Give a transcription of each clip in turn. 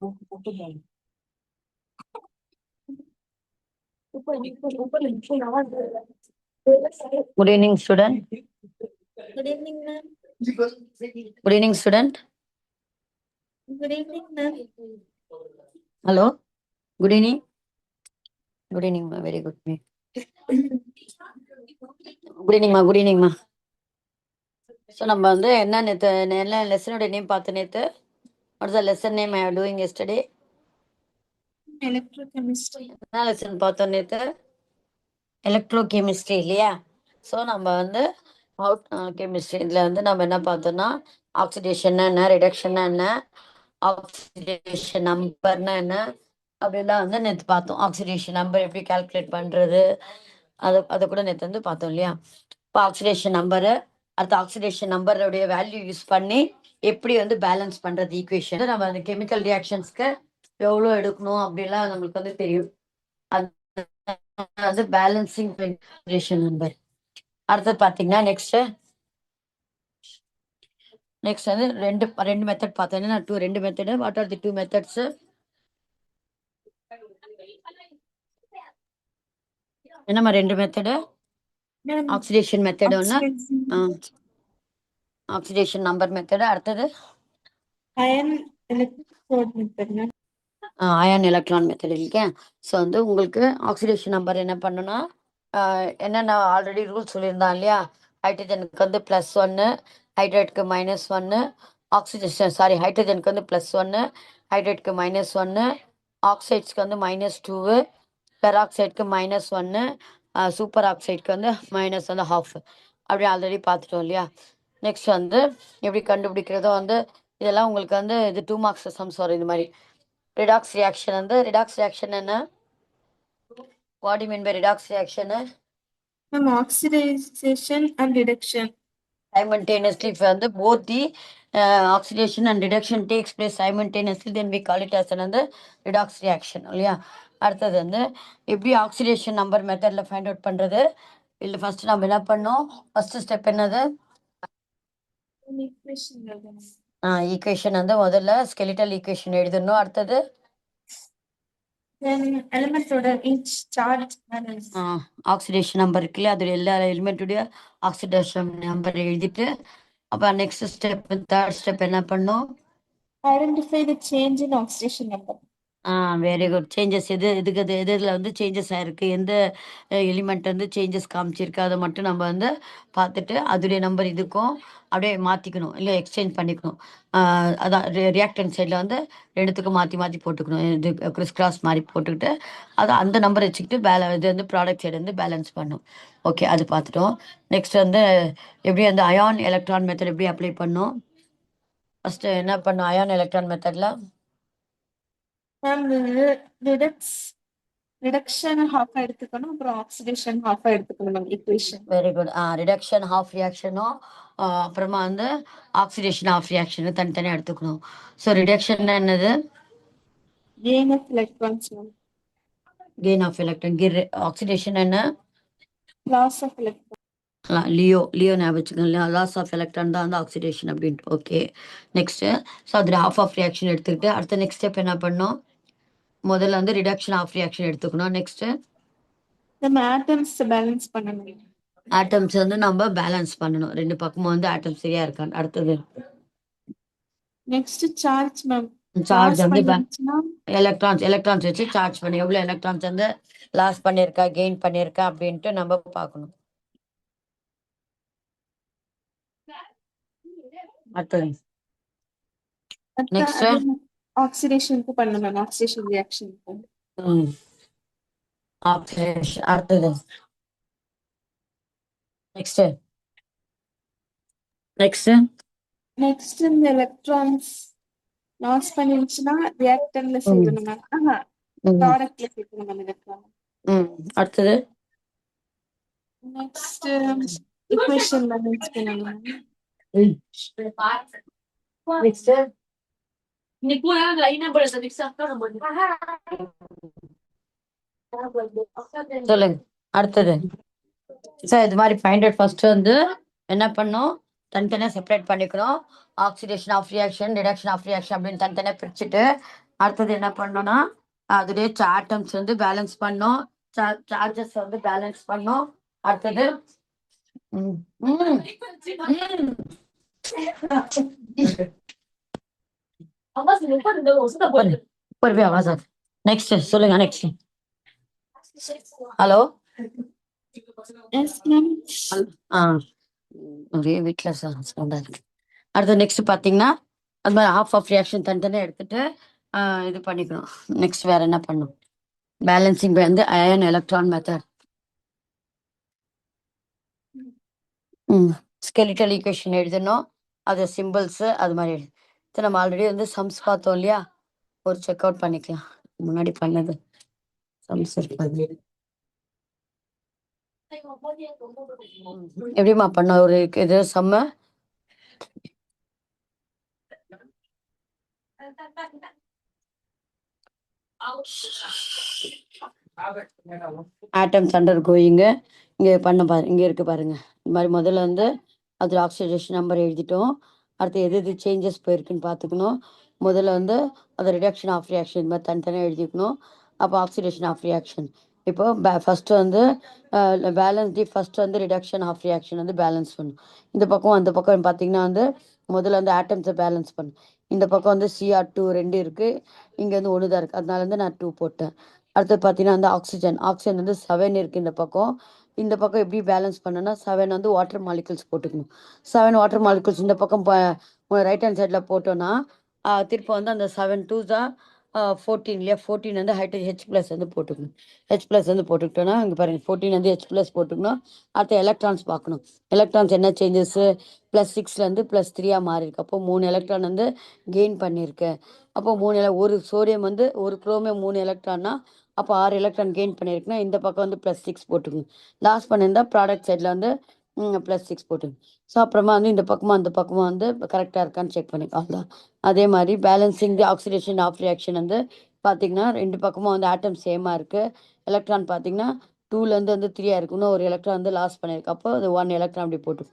Good evening, student. Good evening, ma'am. Good evening, student. Good evening, ma'am. Hello. Good evening. Good evening, ma. Very good. Good evening, ma. Good evening, ma. So, நம்ம வந்து என்ன லெசனோட name பார்த்து நேத்து? What's the lesson name I am doing yesterday? Electrochemistry. என்ன lesson பார்த்தோம் நேத்து? Electrochemistry இல்லையா? So நம்ம வந்து கெமிஸ்ட்ரி இதில் வந்து நம்ம என்ன பார்த்தோம்னா ஆக்சிடேஷன்னா என்ன, ரிடக்ஷன்னா என்ன, ஆக்சிடேஷன் நம்பர்னா என்ன அப்படிலாம் வந்து நேற்று பார்த்தோம். ஆக்சிடேஷன் நம்பர் எப்படி கால்குலேட் பண்ணுறது அதை கூட நேற்று வந்து பார்த்தோம் இல்லையா? இப்போ ஆக்சிடேஷன் நம்பரு அடுத்த ஆக்சிடேஷன் நம்பருடைய வேல்யூ யூஸ் பண்ணி எப்படி வந்து பேலன்ஸ் பண்ணுறது ஈக்குவேஷன், நம்ம அந்த கெமிக்கல் ரியாக்ஷன்ஸ்க்கு எவ்வளோ எடுக்கணும் அப்படிலாம் நம்மளுக்கு வந்து தெரியும். அது பேலன்சிங் நம்பர். அடுத்தது பார்த்தீங்கன்னா நெக்ஸ்ட் வந்து ரெண்டு மெத்தட் பார்த்தோம். என்னன்னா ரெண்டு method. What are the two methods? என்னம்மா ரெண்டு மெத்தடு? ஆக்சிடேஷன் மெத்தட் ஒன்று, ஆக்சிடேஷன் நம்பர் மெத்தடு. அடுத்தது ion electrode method. Ion electron method இல்லையா? ஸோ வந்து உங்களுக்கு ஆக்சிடேஷன் நம்பர் என்ன பண்ணுன்னா என்னென்ன ஆல்ரெடி ரூல்ஸ் சொல்லியிருந்தான் இல்லையா? ஹைட்ரஜனுக்கு வந்து +1, ஹைட்ரேட்டுக்கு -1, ஹைட்ரஜனுக்கு வந்து +1, ஹைட்ரேட்டுக்கு -1, ஆக்சைட்ஸ்க்கு வந்து -2, பெராக்சைடுக்கு -1, சூப்பர் ஆக்சைடுக்கு வந்து -1/2 அப்படி ஆல்ரெடி பார்த்துட்டோம் இல்லையா? நெக்ஸ்ட் வந்து எப்படி கண்டுபிடிக்கிறதோ வந்து இதெல்லாம் உங்களுக்கு வந்து இது 2 மார்க்ஸ் சம்ஸ் வரும். இது மாதிரி redox reaction and the redox reaction and what do you mean by redox reaction? Oxidation and reduction Simultaneously, if both the oxidation and reduction takes place simultaneously, then we call it as another redox reaction. Yeah. அடுத்தது வந்து எப்படி oxidation number மெத்தட்ல find out பண்றது? இல்லை first நம்ம என்ன பண்ணோம்? First step என்னது? ஈக்குவேஷன் வந்து முதல்ல ஸ்கெலிட்டல் ஈக்குவேஷன் எழுதணும். அடுத்தது ஆக்சிடேஷன் நம்பர் இருக்குல்ல, அது எல்லா எலிமெண்ட்டுடைய ஆக்சிடேஷன் நம்பர் எழுதிட்டு அப்ப நெக்ஸ்ட் ஸ்டெப், தேர்ட் ஸ்டெப் என்ன பண்ணும்? Identify the change in oxidation number. Very good. Changes எதுல வந்து சேஞ்சஸ் ஆயிருக்கு, எந்த எலிமெண்ட் வந்து சேஞ்சஸ் காமிச்சிருக்கு அதை மட்டும் நம்ம வந்து பார்த்துட்டு அதோடைய நம்பர் இதுக்கும் அப்படியே மாற்றிக்கணும், இல்லை எக்ஸ்சேஞ்ச் பண்ணிக்கணும். அதான் ரியாக்டன் சைடில் வந்து ரெண்டுத்துக்கும் மாற்றி போட்டுக்கணும். இது கிறிஸ் மாதிரி போட்டுக்கிட்டு அதை அந்த நம்பர் வச்சுக்கிட்டு இது வந்து ப்ராடக்ட் சைடு வந்து பேலன்ஸ் பண்ணும். ஓகே, அது பார்த்துட்டோம். நெக்ஸ்ட் வந்து எப்படி வந்து அயான் எலக்ட்ரான் மெத்தட் எப்படி அப்ளை பண்ணும்? ஃபஸ்ட்டு என்ன பண்ணும் அயான் எலக்ட்ரான் மெத்தடில்? ரிடக்ஷன் ஹாஃப் எடுத்துக்கணும், அப்புறம் ஆக்சிடேஷன் ஹாஃப் எடுத்துக்கணும் equation. Very good. Reduction half ரியாக்ஷனும் அப்புறமா வந்து ஆக்சிடேஷன் ஹாஃப் ரியாக்ஷனும் தனித்தனியாக எடுத்துக்கணும். ஸோ ரிடக்ஷன் என்னது? Gain of electrons. Gain of electron. Oxidation என்ன? Loss of electron. லியோ ஞாபகம் வச்சுக்கோங்க. லாஸ் ஆஃப் எலக்ட்ரான் தான் வந்து ஆக்சிடேஷன் அப்படின்ட்டு. ஓகே, நெக்ஸ்ட் ஸோ அதில் ஹாஃப் ஆஃப் ரியாக்ஷன் எடுத்துக்கிட்டு அடுத்த நெக்ஸ்ட் ஸ்டெப் என்ன பண்ணோம்? முதல்ல வந்து ரிடக்ஷன் ஆஃப் ரியாக்ஷன் எடுத்துக்கணும். நெக்ஸ்ட் நம்ம ஆட்டம்ஸ் பேலன்ஸ் பண்ணணும். ஆட்டம்ஸ் வந்து நம்ம பேலன்ஸ் பண்ணணும், ரெண்டு பக்கமும் வந்து ஆட்டம் சரியா இருக்கான்னு. அடுத்தது நெக்ஸ்ட் சார்ஜ் மேம். சார்ஜ் வந்து எலக்ட்ரான்ஸ் வச்சு சார்ஜ் பண்ணி எவ்வளவு எலக்ட்ரான்ஸ் வந்து லாஸ் பண்ணிருக்கா கெயின் பண்ணிருக்கா அப்படின்ட்டு நம்ம பார்க்கணும். அடுத்தது நெக்ஸ்ட் ஆக்சிடேஷனுக்கு பண்ணணும். ஆக்சிடேஷன் ரியாக்ஷனுக்கு ஆக்சிடேஷன். அடுத்தது நெக்ஸ்ட் இந்த எலக்ட்ரான்ஸ் லாஸ் பண்ணிருச்சுன்னா ரியாக்டர்ல சேர்க்கணும் மேம். ப்ராடக்ட்ல சேர்க்கணும் மேம் எலக்ட்ரான். அடுத்தது நெக்ஸ்ட் ஈக்குவேஷன்ல மிக்ஸ் பண்ணணும். நெக்ஸ்ட் சொல்லுங்க. அடுத்தது சார் இது மாதிரி ஃபைண்ட் அவுட் ஃபர்ஸ்ட் வந்து என்ன பண்ணோம்? தனித்தனியாக செப்பரேட் பண்ணிக்கணும். Oxidation half reaction, reduction half reaction அப்படின்னு தனித்தனியாக பிரிச்சுட்டு அடுத்தது என்ன பண்ணோம்னா அதுடைய ஆட்டம்ஸ் வந்து பேலன்ஸ் பண்ணோம், சார்ஜஸ் வந்து பேலன்ஸ் பண்ணோம். அடுத்தது நெக்ஸ்ட் சொல்லுங்க. Next hello. Yes ma'am. ஒரே வீட்டில் சவுண்டாக இருக்கு. அடுத்து நெக்ஸ்ட் பார்த்தீங்கன்னா அது மாதிரி ஆஃப் ஆஃப் ரியாக்ஷன் தனித்தனியாக எடுத்துட்டு இது பண்ணிக்கணும். நெக்ஸ்ட் வேற என்ன பண்ணும்? பேலன்சிங் வந்து ion electron method. Skeletal equation எழுதணும், அது சிம்பிள்ஸு அது மாதிரி எழுது. நம்ம ஆல்ரெடி வந்து சம்ஸ் பார்த்தோம் இல்லையா, ஒரு செக் அவுட் பண்ணிக்கலாம். முன்னாடி பண்ணது சம்ஸ் இருக்காது. எப்படிமா பண்ண ஒரு இது செம்ம ஆட்டம்ஸ் அண்டர் கோயிங்க. இங்கே பண்ண பாரு, இங்கே இருக்கு பாருங்க. இந்த மாதிரி முதல்ல வந்து அதில் ஆக்சிடேஷன் நம்பர் எழுதிட்டோம். அடுத்து எது எது சேஞ்சஸ் போயிருக்குன்னு பார்த்துக்கணும். முதல்ல வந்து அது ரிடக்ஷன் ஆஃப் ரியாக்ஷன் இந்த மாதிரி தனித்தனியாக எழுதிக்கணும். அப்போ ஆக்சிடேஷன் ஆஃப் ரியாக்ஷன் இப்போ ஃபஸ்ட்டு வந்து பேலன்ஸ் தி ஃபஸ்ட்டு வந்து ரிடக்ஷன் ஆஃப் ரியாக்ஷன் வந்து பேலன்ஸ் பண்ணும். இந்த பக்கம் அந்த பக்கம் பார்த்தீங்கன்னா வந்து முதல்ல வந்து ஆட்டம்ஸை பேலன்ஸ் பண்ணும். இந்த பக்கம் வந்து CR2 2 இருக்குது, இங்கே வந்து 1 தான் இருக்குது, அதனால வந்து நான் 2 போட்டேன். அடுத்து பார்த்தீங்கன்னா வந்து ஆக்சிஜன் வந்து 7 இருக்குது இந்த பக்கம். இந்த பக்கம் எப்படி பேலன்ஸ் பண்ணனா 7 வந்து வாட்டர் மாலிகுல்ஸ் போட்டுக்கணும். 7 வாட்டர் மாலிகுல்ஸ் இந்த பக்கம் ரைட் ஹேண்ட் சைடில் போட்டோன்னா திருப்ப வந்து அந்த 7 2s 14 இல்லையா, 14 வந்து H+ வந்து போட்டுக்கணும். H+ வந்து போட்டுக்கிட்டோன்னா இங்கே பாருங்கள் 14 வந்து H+ போட்டுக்கணும். அடுத்து எலக்ட்ரான்ஸ் பார்க்கணும். எலக்ட்ரான்ஸ் என்ன சேஞ்சஸ்ஸு, +6லேருந்து +3 மாறி இருக்கு. அப்போ 3 எலக்ட்ரான் வந்து கெயின் பண்ணியிருக்கு. அப்போ ஒரு சோடியம் வந்து ஒரு குரோமியம் 3 எலக்ட்ரான்னா அப்போ 6 எலக்ட்ரான் கெயின் பண்ணியிருக்குன்னா இந்த பக்கம் வந்து +6 போட்டுக்கணும். லாஸ் பண்ணியிருந்தால் ப்ராடக்ட் சைடில் வந்து +6 போட்டுக்கணும். ஸோ அப்புறமா வந்து இந்த பக்கமாக அந்த பக்கமாக வந்து கரெக்டாக இருக்கான்னு செக் பண்ணிக்கலாம். அதே மாதிரி balancing the oxidation half reaction வந்து பார்த்தீங்கன்னா ரெண்டு பக்கமும் வந்து ஆட்டம் சேமாக இருக்குது. எலக்ட்ரான் பார்த்தீங்கன்னா 2லேருந்து வந்து 3 இருக்குன்னு ஒரு எலக்ட்ரான் வந்து லாஸ் பண்ணியிருக்கு. அப்போ அது 1 எலக்ட்ரான் அப்படி போட்டு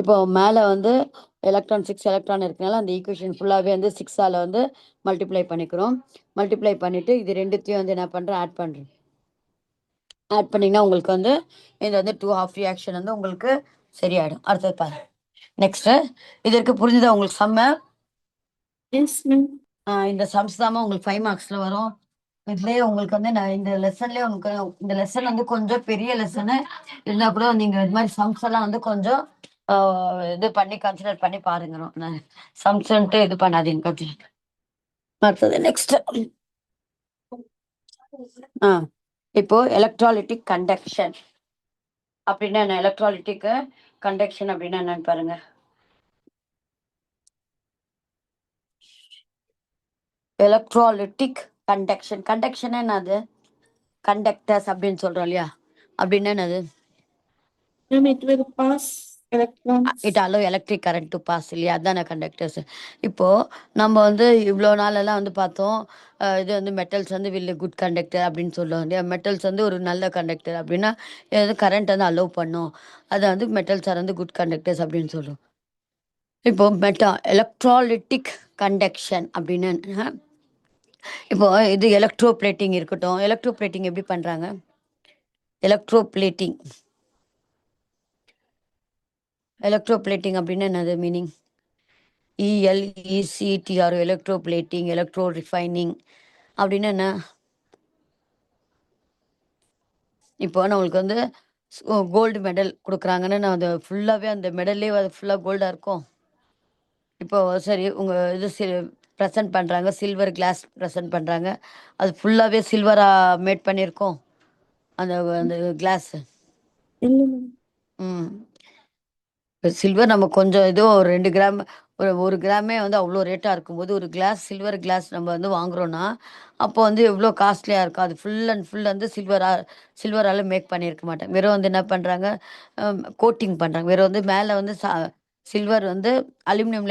இப்போ மேலே வந்து எலக்ட்ரான் 6 எலக்ட்ரான் இருக்கனால அந்த ஈக்குவேஷன் ஃபுல்லாகவே வந்து 6ஆல் வந்து மல்டிப்ளை பண்ணிக்கிறோம். மல்டிப்ளை பண்ணிவிட்டு இது ரெண்டுத்தையும் வந்து என்ன பண்ணுறேன், ஆட் பண்ணுறேன். ஆட் பண்ணிங்கன்னா உங்களுக்கு வந்து இது வந்து 2 ஆஃப் ரியாக்ஷன் வந்து உங்களுக்கு சரியாயிடும். அடுத்தது பாரு. நெக்ஸ்ட்டு இதற்கு புரிஞ்சுதா உங்களுக்கு செம்ம? Yes ma'am. இந்த சம்ஸ் தாம உங்களுக்கு 5 மார்க்ஸில் வரும். இதுலேயே உங்களுக்கு வந்து நான் இந்த லெசன்லேயே உங்களுக்கு இந்த லெசன் வந்து கொஞ்சம் பெரிய லெசனு இருந்தால் கூட நீங்கள் இது மாதிரி சம்ஸ் எல்லாம் வந்து கொஞ்சம் இது பண்ணி கன்சிடர் பண்ணி பாருங்க. சம்ஸ்ன்ட்டு இது பண்ணாதீங்க கொஞ்சம். அடுத்தது நெக்ஸ்ட் இப்போ எலக்ட்ராலிட்டிக் கண்டக்ஷன் அப்படின்னா என்ன, எலக்ட்ராலிட்டிக் கண்டக்ஷன் அப்படின்னா என்னன்னு பாருங்க. எலக்ட்ராலிட்டிக் கண்டக்ஷன், கண்டக்ஷன் என்னது, கண்டக்டர்ஸ் அப்படின்னு சொல்றோம் இல்லையா, அப்படின்னா என்னது? It will pass electrons. It allow electric current to pass இல்லையா, அதான கண்டக்டர்ஸ். இப்போ நம்ம வந்து இவ்வளோ நாளெல்லாம் வந்து பார்த்தோம் இது வந்து மெட்டல்ஸ் வந்து குட் கண்டக்டர் அப்படின்னு சொல்லுவோம் இல்லையா. மெட்டல்ஸ் வந்து ஒரு நல்ல கண்டக்டர் அப்படின்னா இது கரண்ட் வந்து அலோவ் பண்ணும், அதை வந்து மெட்டல்ஸ் ஆர் வந்து குட் கண்டக்டர்ஸ் அப்படின்னு சொல்லுவோம். இப்போ எலக்ட்ராலிட்டிக் கண்டக்ஷன் அப்படின்னு இப்போ இது எலக்ட்ரோ பிளேட்டிங் இருக்கட்டும். எலக்ட்ரோ பிளேட்டிங் எப்படி பண்ணுறாங்க? எலக்ட்ரோ பிளேட்டிங் அப்படின்னு என்னது meaning? ELECTR electro plating, electro refining அப்படின்னு என்ன? இப்போ நம்மளுக்கு வந்து கோல்டு மெடல் கொடுக்குறாங்கன்னு நான் அது ஃபுல்லாகவே அந்த மெடல்லே அது ஃபுல்லாக கோல்டாக இருக்கும். இப்போ சரி உங்கள் இது ப்ரெசன்ட் பண்ணுறாங்க, சில்வர் கிளாஸ் ப்ரெசன்ட் பண்ணுறாங்க, அது ஃபுல்லாகவே சில்வராக மேட் பண்ணியிருக்கோம் அந்த அந்த கிளாஸு. இல்லை மேம். இப்போ சில்வர் நம்ம கொஞ்சம் ஏதோ ஒரு 2 கிராம் ஒரு கிராமே வந்து அவ்வளோ ரேட்டாக இருக்கும்போது ஒரு கிளாஸ் சில்வர் கிளாஸ் நம்ம வந்து வாங்குறோன்னா அப்போ வந்து எவ்வளோ காஸ்ட்லியாக இருக்கும். அது ஃபுல் அண்ட் ஃபுல் வந்து சில்வரால் மேக் பண்ணியிருக்க மாட்டாங்க. வெறும் வந்து என்ன பண்ணுறாங்க, கோட்டிங் பண்ணுறாங்க. வெறும் வந்து மேலே வந்து சில்வர் வந்து அலுமினியம்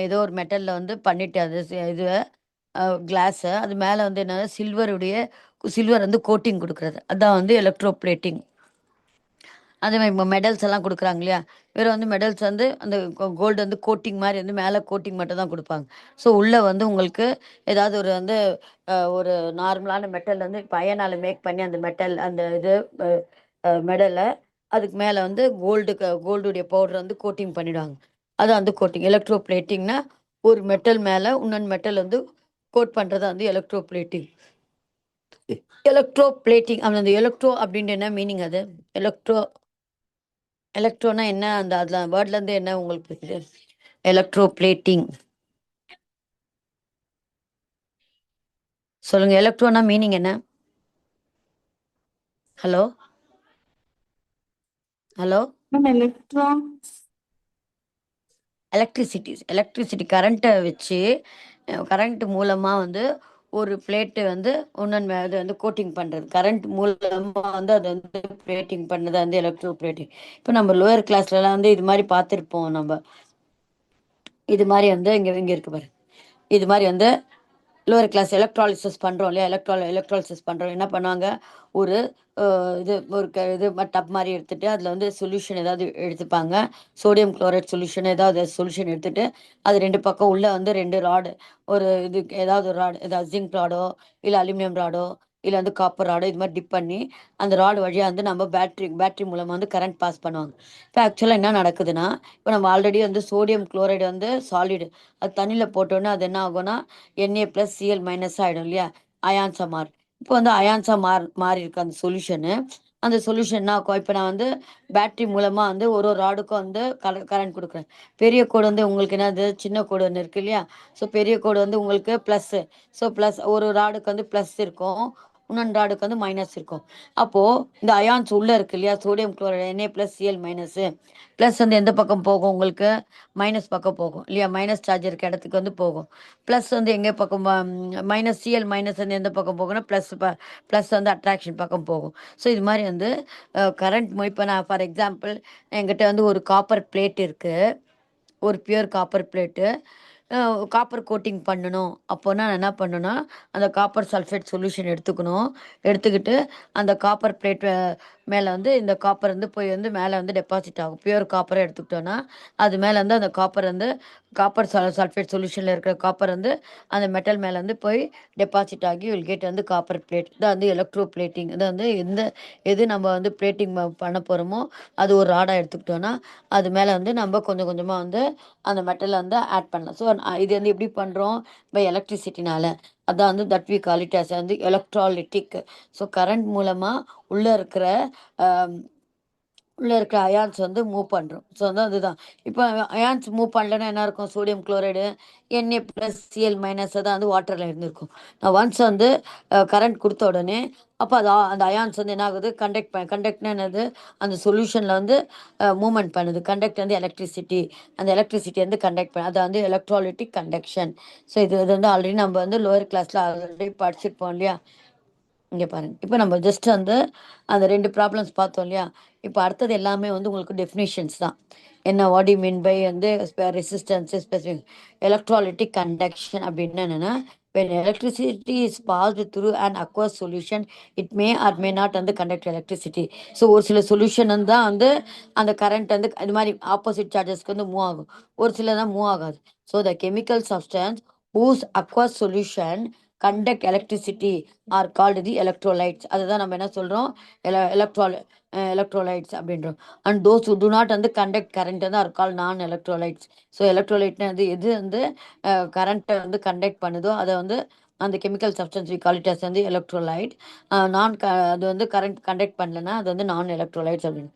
ஏதோ ஒரு மெட்டலில் வந்து பண்ணிட்டு அது இது கிளாஸை அது மேலே வந்து என்னன்னா சில்வர் வந்து கோட்டிங் கொடுக்குறது, அதான் வந்து எலக்ட்ரோ பிளேட்டிங். அதே மாதிரி இப்போ மெடல்ஸ் எல்லாம் கொடுக்குறாங்க இல்லையா, வெறும் வந்து மெடல்ஸ் வந்து அந்த கோல்டு வந்து கோட்டிங் மாதிரி வந்து மேலே கோட்டிங் மட்டும் தான் கொடுப்பாங்க. ஸோ உள்ளே வந்து உங்களுக்கு ஏதாவது ஒரு வந்து ஒரு நார்மலான மெட்டல் வந்து இப்போ அயனால் மேக் பண்ணி அந்த மெட்டல் அந்த இது மெடலை அதுக்கு மேலே வந்து கோல்டுடைய பவுடர் வந்து கோட்டிங் பண்ணிடுவாங்க. அது வந்து கோட்டிங். எலக்ட்ரோ பிளேட்டிங்னா ஒரு மெட்டல் மேலே இன்னொன்று மெட்டல் வந்து கோட் பண்ணுறது வந்து எலக்ட்ரோ பிளேட்டிங். எலக்ட்ரோ பிளேட்டிங் அந்த எலக்ட்ரோ அப்படின்ட்டு என்ன மீனிங் அது? எலக்ட்ரோ எலக்ட்ரோனா என்ன? அந்த அதில் வேர்ட்லேருந்து என்ன உங்களுக்கு புரியுது? எலக்ட்ரோ பிளேட்டிங் சொல்லுங்க. எலக்ட்ரோனா மீனிங் என்ன? Hello hello. Ma'am electrons. Electricity கரண்ட்டை வச்சு கரண்ட் மூலமாக வந்து ஒரு பிளேட்டு வந்து இன்னொன்று அது வந்து கோட்டிங் பண்ணுறது. கரண்ட் மூலமாக வந்து அது வந்து பிளேட்டிங் பண்ணது வந்து எலக்ட்ரோ பிளேட்டிங். இப்போ நம்ம லோயர் கிளாஸ்லலாம் வந்து இது மாதிரி பார்த்துருப்போம் நம்ம. இது மாதிரி வந்து இங்கே இருக்கு பாரு. இது மாதிரி வந்து லோவர் கிளாஸ் எலக்ட்ராலிசிஸ் பண்ணுறோம் இல்லையா, எலக்ட்ராலிசிஸ் பண்ணுறோம். என்ன பண்ணுவாங்க, ஒரு இது ஒரு இது டப் மாதிரி எடுத்துகிட்டு அதில் வந்து சொல்யூஷன் ஏதாவது எடுத்துப்பாங்க. சோடியம் குளோரைட் சொல்யூஷன் ஏதாவது சொல்யூஷன் எடுத்துகிட்டு அது ரெண்டு பக்கம் உள்ளே வந்து ரெண்டு ராடு, ஒரு இது ஏதாவது ஒரு ராடு, ஏதாவது ஜிங்க் ராடோ இல்லை அலுமினியம் ராடோ இல்லை வந்து காப்பர் ராடோ இது மாதிரி டிப் பண்ணி அந்த ராடு வழியாக வந்து நம்ம பேட்ரி மூலமாக வந்து கரண்ட் பாஸ் பண்ணுவாங்க. இப்போ ஆக்சுவலாக என்ன நடக்குதுன்னா, இப்போ நம்ம ஆல்ரெடி வந்து சோடியம் குளோரைடு வந்து சாலிடு, அது தண்ணியில் போட்டோன்னே அது என்ன ஆகும்னா Na+Cl- ஆகிடும் இல்லையா, அயான்ஸாக மாறும். இப்போ வந்து அயான்ஸாக மாறி இருக்கு அந்த சொல்யூஷனு. அந்த சொல்யூஷன் என்ன ஆகும், இப்போ நான் வந்து பேட்டரி மூலமாக வந்து ஒரு ஒரு ராடுக்கும் வந்து கரண்ட் கொடுக்குறேன். பெரிய கோடு வந்து உங்களுக்கு என்னது, சின்ன கோடு ஒன்று இருக்கு இல்லையா. ஸோ பெரிய கோடு வந்து உங்களுக்கு ப்ளஸ்ஸு. ஸோ ப்ளஸ் ஒரு ராடுக்கு வந்து ப்ளஸ் இருக்கும், இன்னொன்று ராடுக்கு வந்து மைனஸ் இருக்கும். அப்போது இந்த அயான்ஸ் உள்ளே இருக்கு இல்லையா, சோடியம் குளோரைடு Na+Cl-, ப்ளஸ் வந்து எந்த பக்கம் போகும் உங்களுக்கு, மைனஸ் பக்கம் போகும் இல்லையா, மைனஸ் சார்ஜ் இருக்க இடத்துக்கு வந்து போகும். ப்ளஸ் வந்து எங்கே பக்கம், Cl- வந்து எந்த பக்கம் போகும்னா ப்ளஸ் வந்து அட்ராக்ஷன் பக்கம் போகும். ஸோ இது மாதிரி வந்து கரண்ட் இப்போ நான் ஃபார் எக்ஸாம்பிள் என்கிட்ட வந்து ஒரு காப்பர் பிளேட் இருக்குது, ஒரு pure copper plate. Copper coating பண்ணணும் அப்போனா நான் என்ன பண்ணணும்னா அந்த காப்பர் சல்ஃபேட் சொல்யூஷன் எடுத்துக்கணும். எடுத்துக்கிட்டு அந்த காப்பர் பிளேட் மேலே வந்து இந்த காப்பர் வந்து போய் வந்து மேலே வந்து டெபாசிட் ஆகும். பியூர் காப்பரை எடுத்துக்கிட்டோன்னா அது மேலே வந்து அந்த காப்பர் வந்து காப்பர் சல்ஃபேட் சொல்யூஷனில் இருக்கிற காப்பர் வந்து அந்த மெட்டல் மேலே வந்து போய் டெபாசிட் ஆகி வில் கெட் வந்து காப்பர் பிளேட். இதை வந்து எலக்ட்ரோ பிளேட்டிங். இதை வந்து எது நம்ம வந்து பிளேட்டிங் பண்ண போகிறோமோ அது ஒரு ராடாக எடுத்துக்கிட்டோன்னா அது மேலே வந்து நம்ம கொஞ்சம் கொஞ்சமாக வந்து அந்த மெட்டலை வந்து ஆட் பண்ணலாம். ஸோ இது வந்து எப்படி பண்ணுறோம், பை எலக்ட்ரிசிட்டினால. அதான் வந்து that we call it as வந்து எலக்ட்ராலிட்டிக். ஸோ கரண்ட் மூலமாக உள்ளே இருக்கிற அயான்ஸ் வந்து மூவ் பண்ணுறோம். ஸோ வந்து அதுதான். இப்போ அயான்ஸ் மூவ் பண்ணலன்னா என்ன இருக்கும், சோடியம் குளோரைடு Na+Cl- தான் வந்து வாட்டரில் இருந்திருக்கும். நான் ஒன்ஸ் வந்து கரண்ட் கொடுத்த உடனே அப்போ அந்த அயான்ஸ் வந்து என்ன ஆகுது, கண்டக்ட்னா என்னது, அந்த சொல்யூஷனில் வந்து மூவ்மெண்ட் பண்ணுது. கண்டக்ட் வந்து எலக்ட்ரிசிட்டி, அந்த எலக்ட்ரிசிட்டி வந்து கண்டக்ட் பண்ண, அதை வந்து எலக்ட்ராலிட்டிக் கண்டக்ஷன். ஸோ இது வந்து ஆல்ரெடி நம்ம வந்து லோயர் கிளாஸில் ஆல்ரெடி படிச்சிருப்போம் இல்லையா. இங்கே பாருங்க, இப்போ நம்ம ஜஸ்ட் வந்து அந்த ரெண்டு ப்ராப்ளம்ஸ் பார்த்தோம் இல்லையா. இப்போ அடுத்தது எல்லாமே வந்து உங்களுக்கு டெஃபினிஷன்ஸ் தான். என்ன வாட் யூ மீன் பை வந்து ரெசிஸ்டன்ஸ் ஸ்பெசிஃபிக் எலக்ட்ராலிட்டிக் கண்டக்ஷன் அப்படின்னு என்னன்னா, when electricity is passed through an aqueous solution it may or may not வந்து conduct electricity. ஸோ ஒரு சில சொல்யூஷன் தான் வந்து அந்த கரண்ட் வந்து இது மாதிரி ஆப்போசிட் சார்ஜஸ்க்கு வந்து மூவ் ஆகும், ஒரு சில தான் மூவ் ஆகாது. So the chemical substance whose aqueous solution conduct electricity are called the electrolytes. அதுதான் நம்ம என்ன சொல்கிறோம், எலக்ட்ரோலைட்ஸ் அப்படின்றோம். அண்ட் தோஸ் டு நாட் வந்து கண்டக்ட் கரண்ட் வந்து are call non electrolytes. So எலக்ட்ரோலைட்னா வந்து எது வந்து கரண்ட்டை வந்து கண்டக்ட் பண்ணுதோ அதை வந்து அந்த chemical substance we call it as வந்து எலக்ட்ரோலைட். அது வந்து கண்டக்ட் பண்ணலன்னா அது வந்து நான் எலக்ட்ரோலைட்ஸ் அப்படின்னு.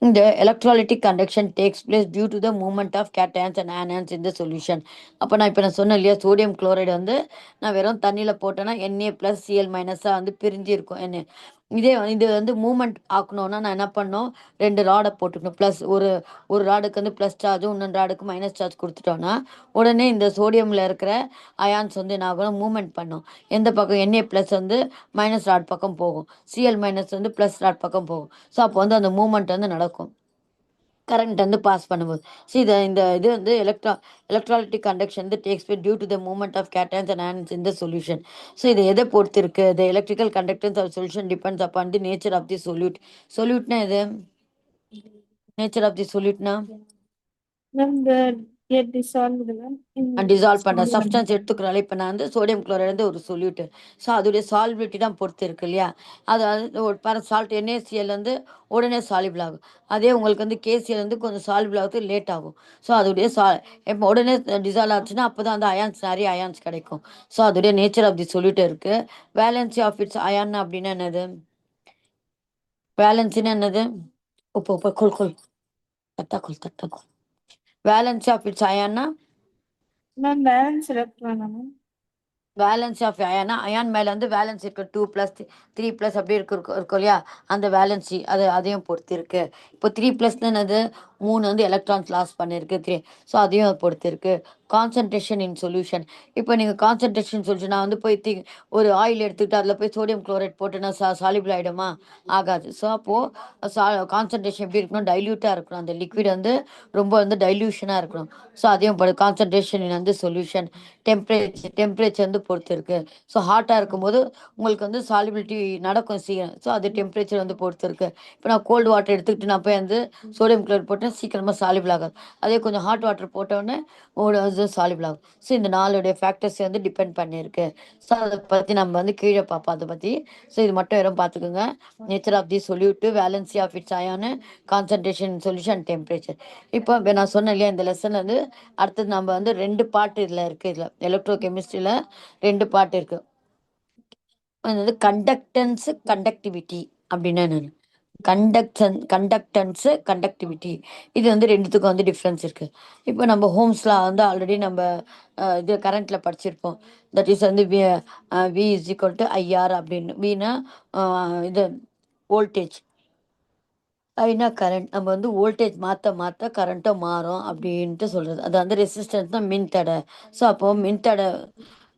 இந்த electrolytic conduction takes place due to the movement of cations and anions in the solution. அப்போ நான் சொன்னேன் இல்லையா, சோடியம் குளோரைடு வந்து நான் வெறும் தண்ணியில் போட்டேன்னா Na+Cl- வந்து பிரிஞ்சு இருக்கும் என்ன. இது வந்து மூவ்மெண்ட் ஆக்கணும்னா நான் என்ன பண்ணோம், ரெண்டு ராடை போட்டுக்கணும். ப்ளஸ் ஒரு ஒரு ராடுக்கு வந்து ப்ளஸ் சார்ஜும் இன்னொன்று ராடுக்கு மைனஸ் சார்ஜ் கொடுத்துட்டோன்னா உடனே இந்த சோடியமில் இருக்கிற அயான்ஸ் வந்து என்ன ஆகணும், மூவ்மெண்ட் பண்ணும். எந்த பக்கம் Na+ வந்து மைனஸ் ராட் பக்கம் போகும், Cl- வந்து ப்ளஸ் ராட் பக்கம் போகும். ஸோ அப்போ வந்து அந்த மூவ்மெண்ட் வந்து நடக்கும் கரண்ட் வந்து பாஸ் பண்ணும்போது. ஸோ இது வந்து எலக்ட்ராலிட்டிக் கண்டக்ஷன் வந்து takes place due to the movement of cations and anions in the solution. So இது எதை பொறுத்து இருக்கு, the electrical conductance of solution depends upon the nature of the சொல்யூட்னா இது நேச்சர் ஆஃப் தி சொல்யூட்னா Ma'am, the get dissolved, ma'am, in dissolve பண்ண sodium. Substance எடுத்துக்கிறோம். இப்போ நான் வந்து சோடியம் குளோரைடு ஒரு சொல்யூட். ஸோ அதோடைய சால்பிலிட்டி தான் பொறுத்து இருக்கு இல்லையா? அது ஒரு சால்ட் NaCl வந்து உடனே சாலிபிள் ஆகும். அதே உங்களுக்கு வந்து KCl வந்து கொஞ்சம் சாலிபிள் ஆகுது லேட் ஆகும். ஸோ அதோடைய இப்போ உடனே டிசால்வ் ஆச்சுன்னா அப்போ தான் அந்த அயான்ஸ் நிறைய அயான்ஸ் கிடைக்கும். ஸோ அதோடைய நேச்சர் ஆஃப் தி சொல்யூட் இருக்கு. வேலன்சி ஆஃப் இட்ஸ் அயான் அப்படின்னா என்னது? வேலன்சின்னா என்னது? உப்பு உப்பு கொல் கொல் தட்டாக்கொல் தட்டாக்கொல். வேலன்சி ஆஃப் இட்ஸ் அயான்னா Ma'am, valence electron, ma'am. Valence of அயானா அயான் மேலே வந்து வேலன்ஸ் இருக்கு 2+3+ அப்படி இருக்கும் இல்லையா? அந்த வேலன்சி அதையும் பொறுத்து இருக்கு. இப்போ 3+ என்னது? 3 வந்து எலக்ட்ரான்ஸ் லாஸ் பண்ணியிருக்கு 3. ஸோ அதையும் பொறுத்து இருக்கு. கான்சன்ட்ரேஷன் இன் சொல்யூஷன். இப்போ நீங்கள் கான்சன்ட்ரேஷன் சொல்யூஷன் நான் வந்து போய் ஒரு ஆயில் எடுத்துக்கிட்டு அதில் போய் சோடியம் குளோரைட் போட்டுனா சாலிபிள் ஆகிடுமா? ஆகாது. ஸோ அப்போது கான்சன்ட்ரேஷன் எப்படி இருக்கணும்? டைல்யூட்டாக இருக்கணும். அந்த லிக்விட் வந்து ரொம்ப வந்து டைல்யூஷனாக இருக்கணும். ஸோ அதையும் கான்சன்ட்ரேஷன் இன் வந்து சொல்யூஷன். டெம்பரேச்சர் வந்து பொறுத்து இருக்கு. ஸோ ஹாட்டாக இருக்கும்போது உங்களுக்கு வந்து சாலிபிலிட்டி நடக்கும் சீக்கிரம். ஸோ அது டெம்பரேச்சர் வந்து பொறுத்து இருக்கு. இப்போ நான் கோல்டு வாட்டர் எடுத்துக்கிட்டு நான் போய் வந்து சோடியம் குளோரைட் போட்டேன் சீக்கிரமாக சாலிபிள் ஆகாது. அதே கொஞ்சம் ஹாட் வாட்டர் போட்டோடனே அது சாலிபிள் ஆகும். ஸோ இந்த நாலுடைய ஃபேக்டர்ஸ் வந்து டிபெண்ட் பண்ணியிருக்கு. ஸோ அதை பற்றி நம்ம வந்து கீழே பார்ப்போம் அதை பற்றி. ஸோ இது மட்டும் வெறும் பார்த்துக்கோங்க. Nature of the solute, valency of its ion, concentration solution, temperature. இப்போ நான் சொன்னேன் இல்லையா இந்த லெசன் வந்து அடுத்தது நம்ம வந்து 2 பார்ட் இதில் இருக்குது. இதில் எலக்ட்ரோ கெமிஸ்ட்ரியில் 2 பார்ட் இருக்கு. அது வந்து கண்டக்டன்ஸ் கண்டக்டிவிட்டி அப்படின்னா என்னென்னு கண்டக்டன்ஸு கண்டக்டிவிட்டி இது வந்து ரெண்டுத்துக்கும் வந்து டிஃப்ரென்ஸ் இருக்குது. இப்போ நம்ம ஹோம்ஸ்ல வந்து ஆல்ரெடி நம்ம இது கரண்ட்ல படிச்சிருப்போம். தட் இஸ் வந்து V is equal to IR அப்படின்னு. வீணா இது வோல்டேஜ், ஐனா கரண்ட். நம்ம வந்து வோல்டேஜ் மாற்ற மாற்ற கரண்ட்டும் மாறும் அப்படின்ட்டு சொல்கிறது. அது வந்து ரெசிஸ்டன்ஸ் தான் மின்தடை. ஸோ அப்போது மின்தடை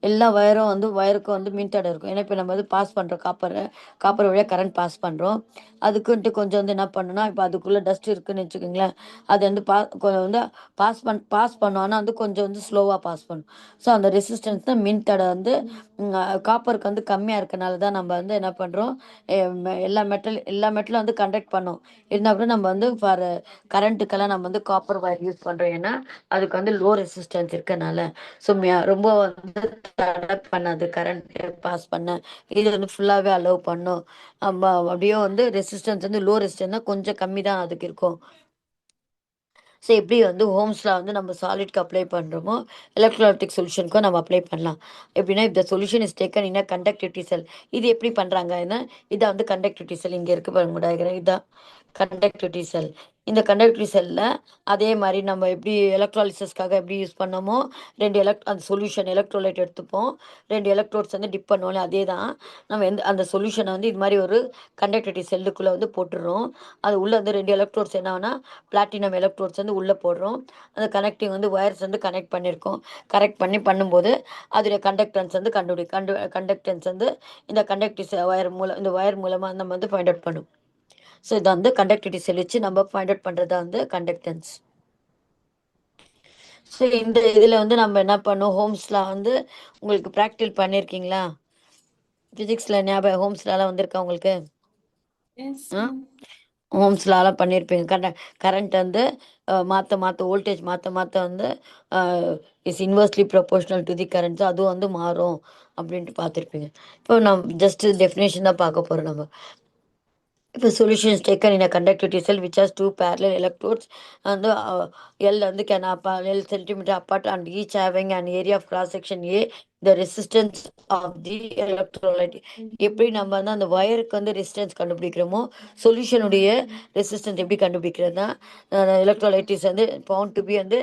எல்லா வயரும் வந்து வயருக்கும் வந்து மின்தடை இருக்கும். ஏன்னா இப்போ நம்ம வந்து பாஸ் பண்ணுறோம் காப்பர் வழியாக கரண்ட் பாஸ் பண்ணுறோம். அதுக்குன்ட்டு கொஞ்சம் வந்து என்ன பண்ணணும்னா இப்போ அதுக்குள்ளே டஸ்ட் இருக்குன்னு வச்சுக்கோங்களேன். அது வந்து கொஞ்சம் வந்து பாஸ் பண்ணோன்னா வந்து கொஞ்சம் வந்து ஸ்லோவாக பாஸ் பண்ணும். ஸோ அந்த ரெசிஸ்டன்ஸ் தான் மின்தடை வந்து காப்பருக்கு வந்து கம்மியாக இருக்கனால தான் நம்ம வந்து என்ன பண்ணுறோம், எல்லா மெட்டலும் வந்து கண்டக்ட் பண்ணோம். இருந்தால் கூட நம்ம வந்து ஃபார் கரண்ட்டுக்கெல்லாம் நம்ம வந்து காப்பர் வயர் யூஸ் பண்ணுறோம். ஏன்னா அதுக்கு வந்து லோ ரெசிஸ்டன்ஸ் இருக்கனால. ஸோ ரொம்ப வந்து தடை பண்ணாது கரண்ட் பாஸ் பண்ண. இது வந்து ஃபுல்லாகவே அலோவ் பண்ணும். அப்படியே வந்து ரெசிஸ்டன்ஸ் வந்து லோ ரெசிஸ்டன்ஸ் கொஞ்சம் கம்மி தான் அதுக்கு இருக்கும். ஸோ எப்படி வந்து ஹோம்ஸில் வந்து நம்ம சாலிட்க்கு அப்ளை பண்ணுறோமோ எலக்ட்ரோலைட்டிக் சொல்யூஷனுக்கும் நம்ம அப்ளை பண்ணலாம். எப்படின்னா இந்த solution is taken in conductivity cell. இது எப்படி பண்ணுறாங்கன்னா இதை வந்து கண்டக்டிவிட்டி செல் இங்கே இருக்கு பாருங்க டயக்ராம். இதுதான் கண்டக்டிவிட்டி செல். இந்த கண்டக்டிவிட்டி செல்லில் அதே மாதிரி நம்ம எப்படி எலக்ட்ராலிசிஸ்க்காக எப்படி யூஸ் பண்ணோமோ அந்த சொல்யூஷன் எலக்ட்ரோலைட் எடுத்துப்போம். 2 எலக்ட்ரோட்ஸ் வந்து டிப் பண்ணுவோம்ல அதே தான். நம்ம அந்த சொல்யூஷனை வந்து இது மாதிரி ஒரு கண்டக்டிவிட்டி செல்லுக்குள்ளே வந்து போட்டுடுறோம். அது உள்ளே வந்து 2 எலக்ட்ரோட்ஸ் என்னன்னா பிளாட்டினம் எலக்ட்ரோட்ஸ் வந்து உள்ளே போடுறோம். அந்த கனெக்டிங் வந்து ஒயர்ஸ் வந்து கனெக்ட் பண்ணியிருக்கோம். கரெக்ட் பண்ணும்போது அதோடைய கண்டக்டன்ஸ் வந்து கண்டக்டன்ஸ் வந்து இந்த இந்த ஒயர் மூலமாக நம்ம வந்து ஃபைண்ட் அவுட் பண்ணும். ஸோ இதை வந்து கண்டக்டிவிட்டி செல் வச்சு நம்ம ஃபைண்ட் அவுட் பண்ணுறதா வந்து கண்டக்டன்ஸ். ஸோ இந்த இதில் வந்து நம்ம என்ன பண்ணோம், ஹோம்ஸில் வந்து உங்களுக்கு ப்ராக்டிகல் பண்ணியிருக்கீங்களா? ஃபிசிக்ஸில் ஞாபகம் ஹோம்ஸ்லாம் வந்திருக்கா உங்களுக்கு? Yes, ஆ ma'am. ஹோம்ஸ்லாம் பண்ணியிருப்பீங்க. கரண்ட் வந்து மாற்ற வோல்டேஜ் மாற்ற வந்து is inversely proportional to the current. அதுவும் வந்து மாறும் அப்படின்ட்டு பார்த்துருப்பீங்க. இப்போ நம்ம ஜஸ்ட் டெஃபினேஷன் தான் பார்க்க போகிறோம் நம்ம. If a solution is taken in a conductivity cell which has 2 parallel electrodes and the L and the L centimeter apart and each having an area of cross section A, the resistance of the electrolyte. எப்படி நம்ம வந்து அந்த வயருக்கு வந்து resistance கண்டுபிடிக்கிறோமோ சொல்யூஷனுடைய resistance எப்படி கண்டுபிடிக்கிறதுனா electrolyte is வந்து found to be வந்து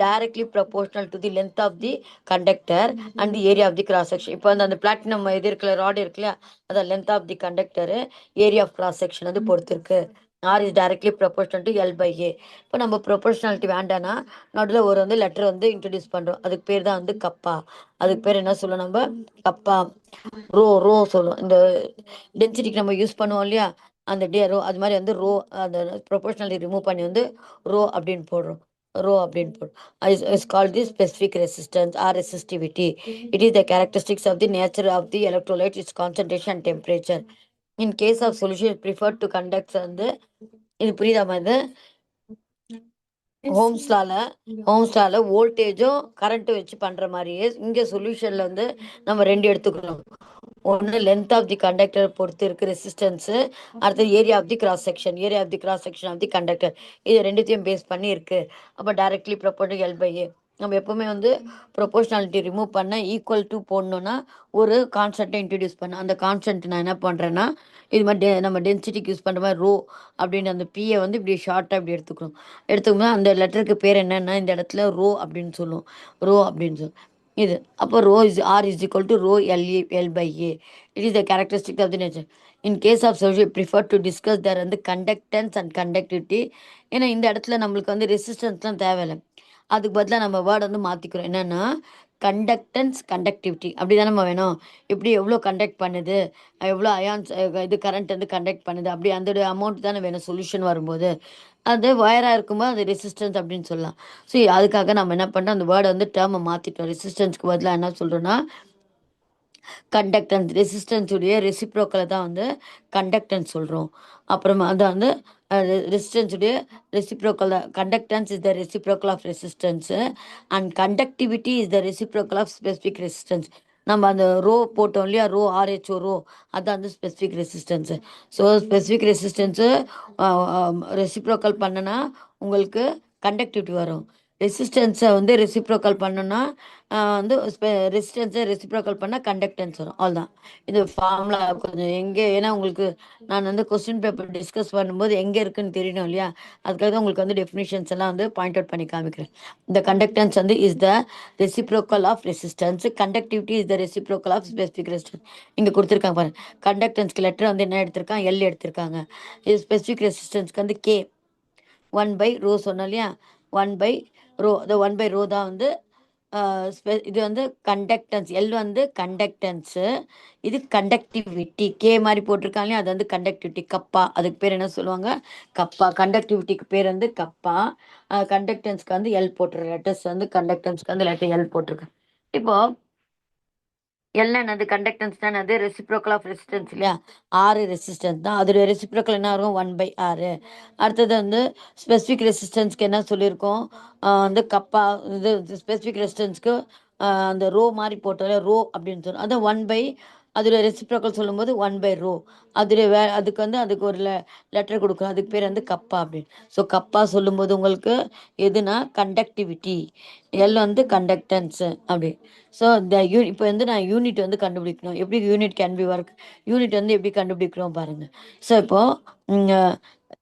directly proportional to the length of the conductor and the area of the cross section. இப்போ வந்து அந்த பிளாட்டினம் இது இருக்குல்ல ராட் இருக்குல்ல அதான் length of the conductor area of cross section வந்து பொறுத்து இருக்கு. R is directly proportional to L/A. இப்போ நம்ம ப்ரொபோர்ஷனாலிட்டி வேண்டாம்னா நடுவில் ஒரு வந்து லெட்டர் வந்து இன்ட்ரடியூஸ் பண்ணுறோம். அதுக்கு பேர் தான் வந்து கப்பா. அதுக்கு பேர் என்ன சொல்லுவோம் நம்ம? கப்பா. ரோ சொல்லுவோம். இந்த டென்சிட்டிக்கு நம்ம யூஸ் பண்ணுவோம் இல்லையா அந்த ரோ, அது மாதிரி வந்து ரோ அந்த ப்ரொபோர்ஷனாலிட்டி ரிமூவ் பண்ணி வந்து ரோ அப்படின்னு போடுறோம். Is called the specific resistance or resistivity. It is the characteristics of the nature of the electrolyte, its concentration and temperature. In case of solution preferred to conduct வந்து இது புரியுதா மாதிரி ஹோம்ஸ்லால வோல்டேஜும் கரண்ட்டும் வச்சு பண்ற மாதிரியே இங்க சொல்யூஷன்ல வந்து நம்ம ரெண்டு எடுத்துக்கிறோம். ஒன்று லென்த் ஆஃப் தி கண்டக்டர் பொறுத்து இருக்கு ரெசிஸ்டன்ஸ், அடுத்து area of the cross section, area of the cross section of the conductor. இது ரெண்டுத்தையும் பேஸ் பண்ணி இருக்கு. அப்போ directly proportional L by A. நம்ம எப்பவுமே வந்து ப்ரொபோர்ஷனாலிட்டி ரிமூவ் பண்ண ஈக்குவல் டு போடணும்னா ஒரு கான்ஸ்டன்ட்டை இன்ட்ரடியூஸ் பண்ண, அந்த கான்ஸ்டன்ட் நான் என்ன பண்றேன்னா இது மாதிரி நம்ம டென்சிட்டிக்கு யூஸ் பண்ற மாதிரி ரோ அப்படின்னு அந்த பியை வந்து இப்படி ஷார்ட்டாக இப்படி எடுத்துக்கணும். எடுத்துக்கோங்க. அந்த லெட்டருக்கு பேர் என்னன்னா இந்த இடத்துல ரோ அப்படின்னு சொல்லுவோம். ரோ அப்படின்னு சொல்லுவோம் இது. அப்போ rho is R is equal to rho L by A. It is the characteristic of the nature. In case of solution prefer to discuss their வந்து கண்டக்டன்ஸ் அண்ட் கண்டக்டிவிட்டி. ஏன்னா இந்த இடத்துல நம்மளுக்கு வந்து ரெசிஸ்டன்ஸ்லாம் தேவையில்லை. அதுக்கு பதிலாக நம்ம வேர்டு வந்து மாற்றிக்கிறோம். என்னென்னா கண்டக்டன்ஸ் கண்டக்டிவிட்டி அப்படி தானே நம்ம வேணும். எப்படி எவ்வளோ கண்டக்ட் பண்ணுது, எவ்வளோ அயான்ஸ் இது கரண்ட் வந்து கண்டக்ட் பண்ணுது, அப்படி அந்த அமௌண்ட் தானே வேணும் சொல்யூஷன் வரும்போது. அது வயராக இருக்கும்போது அது ரெசிஸ்டன்ஸ் அப்படின்னு சொல்லலாம். ஸோ அதுக்காக நம்ம என்ன பண்ணுறோம், அந்த வேர்டை வந்து டேர்மை மாற்றிட்டோம். ரெசிஸ்டன்ஸ்க்கு பதிலாக என்ன சொல்கிறோன்னா கண்டக்டன்ஸ். ரெசிஸ்டன்ஸுடைய ரெசிப்ரோக்கலை தான் வந்து கண்டக்டன்ஸ் சொல்கிறோம். அப்புறமா அதை வந்து ரெசிஸ்டன்ஸுடைய ரெசிப்ரோக்கல் தான். Conductance is the reciprocal of resistance and conductivity is the reciprocal of specific resistance. நம்ம அந்த ரோ போட்டோம் இல்லையா, ரோ ஆர்ஹெச்ஓ ரோ, அதான் வந்து specific resistance. So specific resistance reciprocal பண்ணனா உங்களுக்கு கண்டக்டிவிட்டி வரும். ரெசிஸ்டன்ஸை வந்து ரெசிப்ரோக்கல் பண்ணோன்னா வந்து ரெசிஸ்டன்ஸை ரெசிப்ரோக்கல் பண்ணால் கண்டக்டன்ஸ் வரும். அவ்வளோதான். இது ஃபார்முலா கொஞ்சம் எங்கே, ஏன்னா உங்களுக்கு நான் வந்து கொஸ்டின் பேப்பர் டிஸ்கஸ் பண்ணும்போது எங்கே இருக்குன்னு தெரியணும் இல்லையா, அதுக்காக தான் உங்களுக்கு வந்து டெஃபினிஷன்ஸ் எல்லாம் வந்து பாயிண்ட் அவுட் பண்ணி காமிக்கிறேன். இந்த கண்டக்டன்ஸ் வந்து is the reciprocal of resistance, conductivity is the reciprocal of specific resistance. இங்கே கொடுத்துருக்காங்க பாருங்க. கண்டக்டன்ஸ்க்கு லெட்டர் வந்து என்ன எடுத்திருக்காங்க, எல் எடுத்திருக்காங்க. இது ஸ்பெசிஃபிக் ரெசிஸ்டன்ஸ்க்கு வந்து கே 1/ρ சொன்னோம் இல்லையா, 1/ρ. இந்த 1/ρ தான் வந்து இது வந்து கண்டக்டன்ஸ். எல் வந்து கண்டக்டன்ஸு, இது கண்டக்டிவிட்டி. கே மாதிரி போட்டிருக்காங்க, அது வந்து கண்டக்டிவிட்டி கப்பா. அதுக்கு பேர் என்ன சொல்லுவாங்க, கப்பா. கண்டக்டிவிட்டிக்கு பேர் வந்து கப்பா. கண்டக்டன்ஸ்க்கு வந்து எல் போட்டிருக்க. லெட்டர்ஸ் வந்து கண்டக்டன்ஸ்க்கு வந்து லெட்டர் எல் போட்டிருக்கேன். இப்போ எல் என்னது கண்டக்டன்ஸ் தானே, அது ரெசிப்ரோக்கல் ஆஃப் ரெசிஸ்டன்ஸ் இல்லையா, ஆறு ரெசிஸ்டன்ஸ் தான். அதோட ரெசிப்ரோக்கல் என்ன வரும், 1/6. அடுத்தது வந்து ஸ்பெசிஃபிக் ரெசிஸ்டன்ஸ்க்கு என்ன சொல்லியிருக்கோம், வந்து கப்பா. இது ஸ்பெசிஃபிக் ரெசிஸ்டன்ஸ்க்கு அந்த ரோ மாதிரி போட்டோம் ரோ அப்படின்னு சொல்லணும். அதான் 1/, அதோட ரெசிப்ரோக்கல் சொல்லும்போது 1/ρ. அதுக்கு வந்து அதுக்கு ஒரு லெட்டர் கொடுக்கணும், அதுக்கு பேர் வந்து கப்பா அப்படின்னு. ஸோ கப்பா சொல்லும்போது உங்களுக்கு எதுனா கண்டக்டிவிட்டி, எல் வந்து கண்டக்டன்ஸ் அப்படி. ஸோ இந்த இப்போ வந்து நான் யூனிட் வந்து கண்டுபிடிக்கணும். எப்படி unit can be work, unit வந்து எப்படி கண்டுபிடிக்கிறோம் பாருங்க. ஸோ இப்போ இங்கே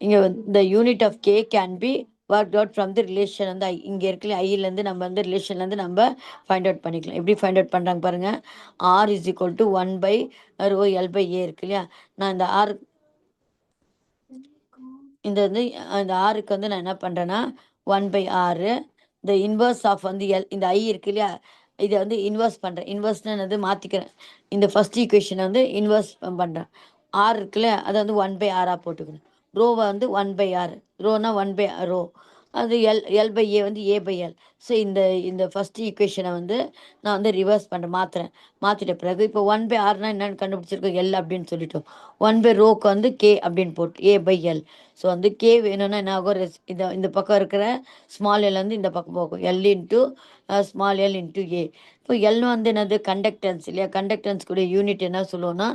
இங்கே இந்த unit of K can be work out from the relation வந்து இங்கே இருக்குல்ல ஐலேருந்து நம்ம வந்து ரிலேஷன்லேருந்து நம்ம ஃபைண்ட் அவுட் பண்ணிக்கலாம். எப்படி ஃபைண்ட் அவுட் பண்ணுறாங்க பாருங்க. R is equal to 1/ρ L/A இருக்கு இல்லையா. நான் இந்த வந்து இந்த ஆருக்கு வந்து நான் என்ன பண்ணுறேன்னா 1/6 இந்த இன்வர்ஸ் ஆஃப் வந்து எல், இந்த ஐ இருக்கு இல்லையா, இதை வந்து இன்வர்ஸ் பண்ணுறேன். இன்வர்ஸ்னு என்னது மாற்றிக்கிறேன். இந்த ஃபர்ஸ்ட் ஈக்குவேஷனை வந்து இன்வர்ஸ் பண்ணுறேன். ஆர் இருக்குல்ல, அதை வந்து 1/6 போட்டுக்கிறேன். ரோவை வந்து 1/6, ரோனா 1/ρ. அது எல்/ஏ வந்து A/L. ஸோ இந்த இந்த ஃபர்ஸ்ட் ஈக்குவேஷனை வந்து நான் வந்து ரிவர்ஸ் பண்ணுறேன், மாற்றிட்ட பிறகு இப்போ 1/6னா என்னென்னு கண்டுபிடிச்சிருக்கோம், எல் அப்படின்னு சொல்லிட்டோம். 1/ρக்கு வந்து கே அப்படின்னு போட்டு A/L. ஸோ வந்து கே வேணும்னா என்ன ஆகும், இந்த பக்கம் இருக்கிற ஸ்மால் எல் வந்து இந்த பக்கம் போகும், L into small L into A. இப்போ எல் வந்து என்னது கண்டக்டன்ஸ் இல்லையா. கண்டக்டன்ஸ் கூட யூனிட் என்ன சொல்லுவோம்னா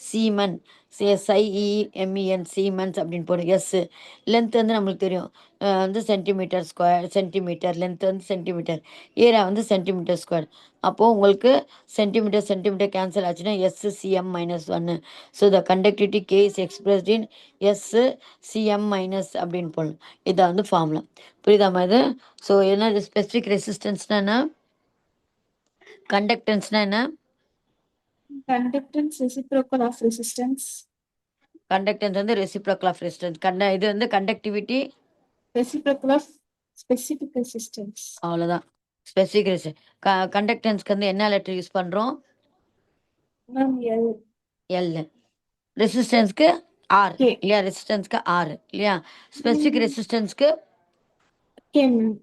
சீமன், SIEMEN, சீமன்ஸ் அப்படின்னு போடும். எஸ் லென்த் வந்து நம்மளுக்கு தெரியும், வந்து சென்டிமீட்டர் ஸ்கொயர், சென்டிமீட்டர் லென்த் வந்து சென்டிமீட்டர், ஏரியா வந்து சென்டிமீட்டர் ஸ்கொயர். அப்போது உங்களுக்கு சென்டிமீட்டர் சென்டிமீட்டர் கேன்சல் ஆச்சுன்னா SCM-1. So the conductivity K is expressed in SCM- அப்படின்னு போடணும். இதை வந்து ஃபார்முலா. புரியுதாம்மா இது? ஸோ என்ன ஸ்பெசிஃபிக் ரெசிஸ்டன்ஸ்னா என்ன, கண்டக்டன்ஸ்னா என்ன, conductance reciprocal of resistance. Conductance வந்து ரெசிப்ரோக்கல் ஆஃப் ரெசிஸ்டன்ஸ். இது வந்து conductivity reciprocal of specific resistance. அவ்வளோதான். Specific resistance. கண்டக்டன்ஸ்க்கு வந்து என்ன லெட்டர் யூஸ் பண்ணுறோம், எல். எல். ரெசிஸ்டன்ஸ்க்கு ஆர் கே. இல்லையா, ரெசிஸ்டன்ஸ்க்கு ஆர் இல்லையா. ஸ்பெசிஃபிக் ரெசிஸ்டன்ஸ்க்கு K ma'am.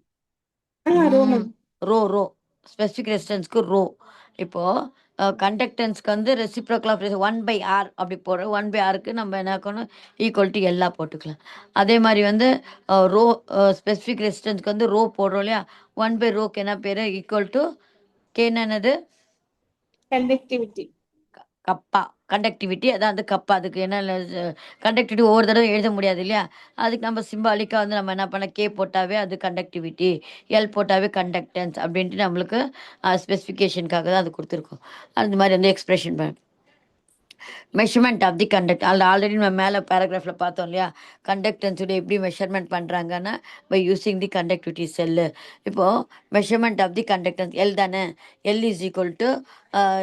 Rho ma'am. Rho. Specific ரெசிஸ்டன்ஸ்க்கு ரோ இப்போது கண்டக்டன்ஸ்க்கு வந்து ரெசிப்ரோக்கல் ஆஃப் 1/r அப்படி போடுறோம். 1/rக்கு நம்ம என்ன ஆக்கணும், ஈக்குவல் டு எல்லா போட்டுக்கலாம். அதே மாதிரி வந்து ரோ ஸ்பெசிஃபிக் ரெசிஸ்டன்ஸ்க்கு வந்து ரோ போடுறோம் இல்லையா, 1/ரோக்கு என்ன பேர், ஈக்குவல் டு கேன்னு என்னது, கண்டக்டிவிட்டி. கப்பா கண்டக்டிவிட்டி. அதான் அந்த கப்பா, அதுக்கு என்ன கண்டக்டிவிட்டி ஒவ்வொரு தடவை எழுத முடியாது இல்லையா, அதுக்கு நம்ம சிம்பாலிக்காக வந்து நம்ம என்ன பண்ண, கே போட்டாவே அது கண்டக்டிவிட்டி, எல் போட்டாவே கண்டக்டன்ஸ் அப்படின்ட்டு நம்மளுக்கு ஸ்பெசிஃபிகேஷனுக்காக தான் அது கொடுத்துருக்கோம். அந்த மாதிரி வந்து expression measurement of the conduct already நம்ம மேலே பேராகிராஃபில் பார்த்தோம் இல்லையா, கண்டக்டன்ஸுடைய எப்படி மெஷர்மெண்ட் பண்ணுறாங்கன்னா by using the conductivity cell. இப்போது measurement of the conductance L தானே, L is equal to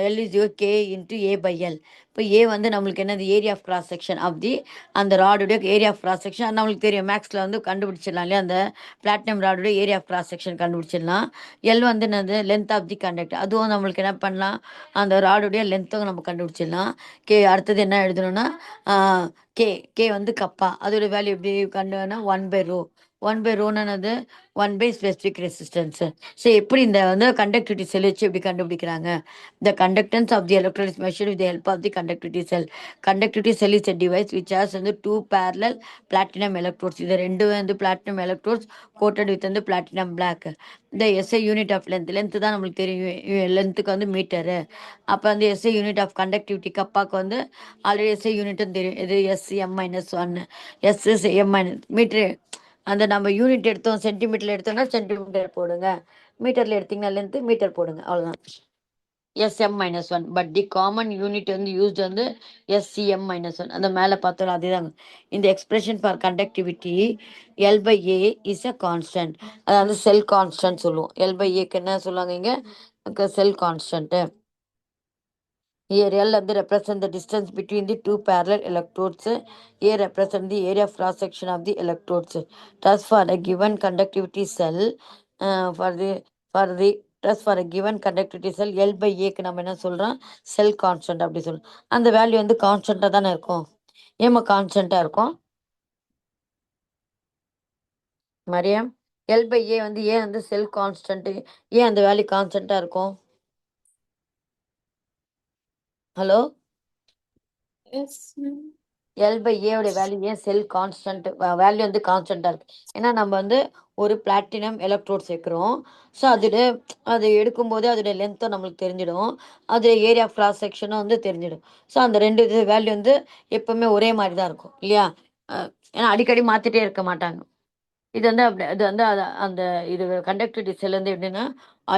L is equal K into A by L. இப்போ ஏ வந்து நம்மளுக்கு என்னது, area of cross section of the, அந்த ராடுடைய ஏரியா ஆஃப் கிராஸ் செக்ஷன் அது நம்மளுக்கு தெரியும், மேக்ஸில் வந்து கண்டுபிடிச்சிடலாம் இல்லையா, அந்த platinum ராடுடைய area of cross section கண்டுபிடிச்சிடலாம். எல் வந்து என்னது, லென்த் ஆஃப் தி கண்டக்ட், அதுவும் நம்மளுக்கு என்ன பண்ணலாம், அந்த ராடுடைய லென்த்தும் நம்ம கண்டுபிடிச்சிடலாம். கே அடுத்தது என்ன எழுதணும்னா கே, கே வந்து கப்பா, அதோட வேல்யூ எப்படி கண்டுனா 1/ρ. 1/ρன்னு 1 ஸ்பெசிஃபிக் ரெசிஸ்டன்ஸு. ஸோ எப்படி இந்த வந்து கண்டக்டிவிட்டி செல் வச்சு எப்படி கண்டுபிடிக்கிறாங்க, the conductance of the electron is measured with the help of the conductivity cell. Conductivity cell is a device which has வந்து 2 parallel platinum electrodes. இது ரெண்டு வந்து பிளாட்டினம் எலக்ட்ரோட்ஸ் கோட்டட் வித் வந்து பிளாட்டினம் பிளாக். இந்த SI unit of length தான் நம்மளுக்கு தெரியும், லென்த்துக்கு வந்து மீட்டரு. அப்போ வந்து எஸ்ஐ யூனிட் ஆஃப் கண்டக்டிவிட்டி கப்பாக்கு வந்து ஆல்ரெடி எஸ்ஐ யூனிட்டும் தெரியும், இது SCM-1, மீட்ரு. அந்த நம்ம யூனிட் எடுத்தோம், சென்டிமீட்டரில் எடுத்தோம்னா சென்டிமீட்டர் போடுங்க, மீட்டரில் எடுத்தீங்கன்னா லென்த்து மீட்டர் போடுங்க, அவ்வளோதான். SM-1, but the common unit வந்து யூஸ்ட் வந்து SCM-1. அந்த மேலே பார்த்தோம் அதேதாங்க. இந்த expression for conductivity L/A is a constant, அதாவது செல் கான்ஸ்டன்ட் சொல்லுவோம். L/Aக்கு என்ன சொல்லுவாங்க இங்கே, செல் constant. Here L and represent the distance between the two parallel electrodes. A represent the area of cross section of the electrodes. Thus for a given conductivity cell, thus for a given conductivity cell L/A நம்ம என்ன சொல்றோம், செல் constant அப்படி சொல்றோம். அந்த value வந்து கான்ஸ்டன்டா தானே இருக்கும், ஏமா கான்ஸ்டன்டா இருக்கும் மரியம். L/A வந்து ஏன் வந்து செல் கான்ஸ்டன்ட், ஏன் அந்த வேல்யூ கான்ஸ்டன்டா இருக்கும், hello? Yes ma'am. L/A value ஏன் செல் கான்ஸ்டன்ட், வேல்யூ வந்து கான்ஸ்டன்டாக இருக்குது, ஏன்னா நம்ம வந்து ஒரு பிளாட்டினம் எலக்ட்ரோட் சேர்க்குறோம். ஸோ அதில் அது எடுக்கும்போது அதோடைய லென்த்தும் நம்மளுக்கு தெரிஞ்சிடும், அது ஏரியா ஆஃப் கிராஸ் செக்ஷனும் வந்து தெரிஞ்சிடும். ஸோ அந்த ரெண்டு இது வேல்யூ வந்து எப்போவுமே ஒரே மாதிரி தான் இருக்கும் இல்லையா, ஏன்னா அடிக்கடி மாற்றிட்டே இருக்க மாட்டாங்க. இது வந்து அப்படி இது வந்து அந்த இது கண்டக்டிவிட்டி செல் வந்து எப்படின்னா,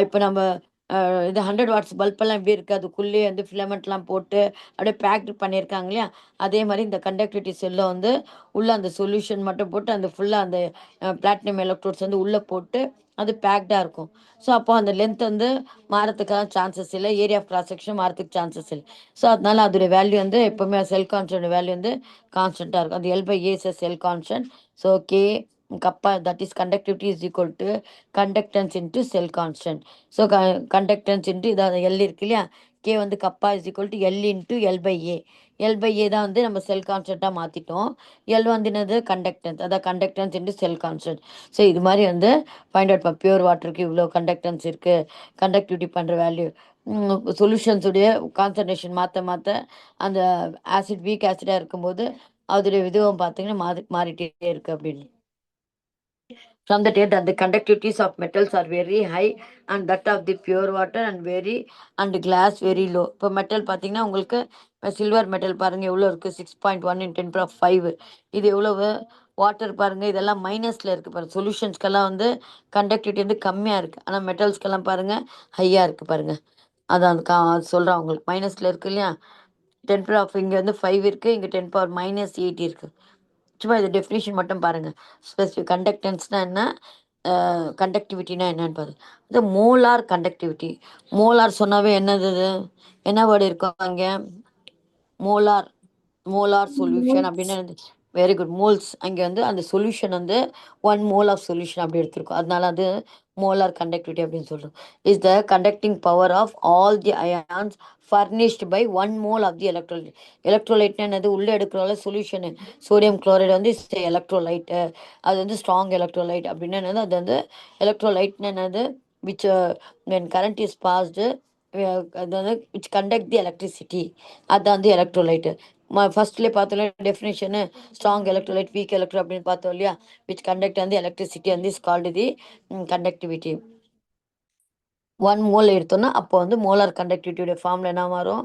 இப்போ நம்ம இது 100 வாட்ஸ் பல்பெல்லாம் எப்படி இருக்குது, அதுக்குள்ளேயே வந்து ஃபிலமெண்ட்லாம் போட்டு அப்படியே பேக்டு பண்ணியிருக்காங்க இல்லையா, அதே மாதிரி இந்த கண்டக்டிவிட்டி செல்லை வந்து உள்ளே அந்த சொல்யூஷன் மட்டும் போட்டு அந்த ஃபுல்லாக அந்த பிளாட்டினம் எலக்ட்ரோட்ஸ் வந்து உள்ளே போட்டு அது பேக்டாக இருக்கும். ஸோ அப்போ அந்த லென்த் வந்து மாறத்துக்கான சான்சஸ் இல்லை, ஏரியா ஆஃப் கிராஸ் செக்ஷன் மாறத்துக்கு சான்சஸ் இல்லை. ஸோ அதனால அதோடைய வேல்யூ வந்து எப்போவுமே செல் கான்ஸ்டன்ட் வேல்யூ வந்து கான்ஸ்டன்ட்டாக இருக்கும். அது L/A is sell constant. So K kappa, that is conductivity is equal to conductance into cell constant. So conductance into இதாவது L இருக்கு இல்லையா, K வந்து kappa is equal to L into L/A. L/A தான் வந்து நம்ம செல் கான்ஸ்டன்ட்டாக மாற்றிட்டோம். L வந்து என்னது, conductance, அதான் கண்டக்டன்ஸ் இன்ட்டு செல் கான்ஸ்டன்ட். ஸோ இது மாதிரி வந்து ஃபைண்ட் அவுட் பண்ண, பியூர் வாட்டருக்கு இவ்வளோ கண்டக்டன்ஸ் இருக்குது, கண்டக்டிவிட்டி பண்ணுற வேல்யூ, சொல்யூஷன்ஸுடைய கான்சன்ட்ரேஷன் மாற்ற மாற்ற அந்த ஆசிட் வீக் ஆசிடாக இருக்கும்போது அதோடைய விதம் பார்த்தீங்கன்னா மாறிட்டே இருக்குது அப்படின்னு. From the date that the conductivities of metals are very high and that of the pure water and very and glass very low. இப்போ மெட்டல் பார்த்தீங்கன்னா உங்களுக்கு சில்வர் மெட்டல் பாருங்கள் எவ்வளோ இருக்குது, 6.1 × 10⁵. இது எவ்வளவு, வாட்டர் பாருங்கள் இதெல்லாம் மைனஸில் இருக்குது பாருங்கள். சொல்யூஷன்ஸ்க்கெல்லாம் வந்து கண்டக்டிவிட்டி வந்து கம்மியாக இருக்குது, ஆனால் மெட்டல்ஸ்க்கெல்லாம் பாருங்கள் ஹையாக இருக்குது பாருங்கள். அதான் அது சொல்கிறேன் உங்களுக்கு, மைனஸில் இருக்குது இல்லையா, 10⁻, இங்கே வந்து 5 இருக்குது, இங்கே 10⁻−8 இருக்குது. சும்மா இது டெஃபினிஷன் மட்டும் பாருங்கள். ஸ்பெசிஃபிக் கண்டக்டன்ஸ்னா என்ன, கண்டக்டிவிட்டினா என்னன்னு பாருங்க. இது மோலார் கண்டக்டிவிட்டி. மோலார் சொன்னாவே என்னது இது, என்ன வேர்டு இருக்கும் அங்கே, மோலார், மோலார் சொல்யூஷன் அப்படின்னு. Very good, moles. அங்கே வந்து அந்த சொல்யூஷன் வந்து 1 mole ஆஃப் சொல்யூஷன் அப்படி எடுத்திருக்கோம், அதனால அது மோலார் கண்டக்டிவிட்டி அப்படின்னு சொல்கிறோம். Is the conducting power of all the ions furnished by 1 mole of the electrolyte. எலக்ட்ரோலைட்னா என்னது, உள்ளே எடுக்கிறோம்ல சொல்யூஷனு, சோடியம் குளோரைடு வந்து எலக்ட்ரோலைட்டு, அது வந்து ஸ்ட்ராங் எலக்ட்ரோலைட் அப்படின்னா என்னது, அது வந்து எலக்ட்ரோலைட்னா என்னது, which when current is passed அதாவது விச் கண்டக்ட் தி எலக்ட்ரிசிட்டி, அதுதான் வந்து எலக்ட்ரோலைட்டு. ஃபர்ஸ்ட்லேயே பார்த்தோம்ல definition, strong electrolyte weak electro அப்படின்னு பார்த்தோம் இல்லையா, விச் கண்டக்ட் வந்து எலக்ட்ரிசிட்டி வந்து is called the conductivity. 1 mole எடுத்தோம்னா அப்போ வந்து மோலார் கண்டக்டிவிட்டியோட ஃபார்முலா என்ன வரும்?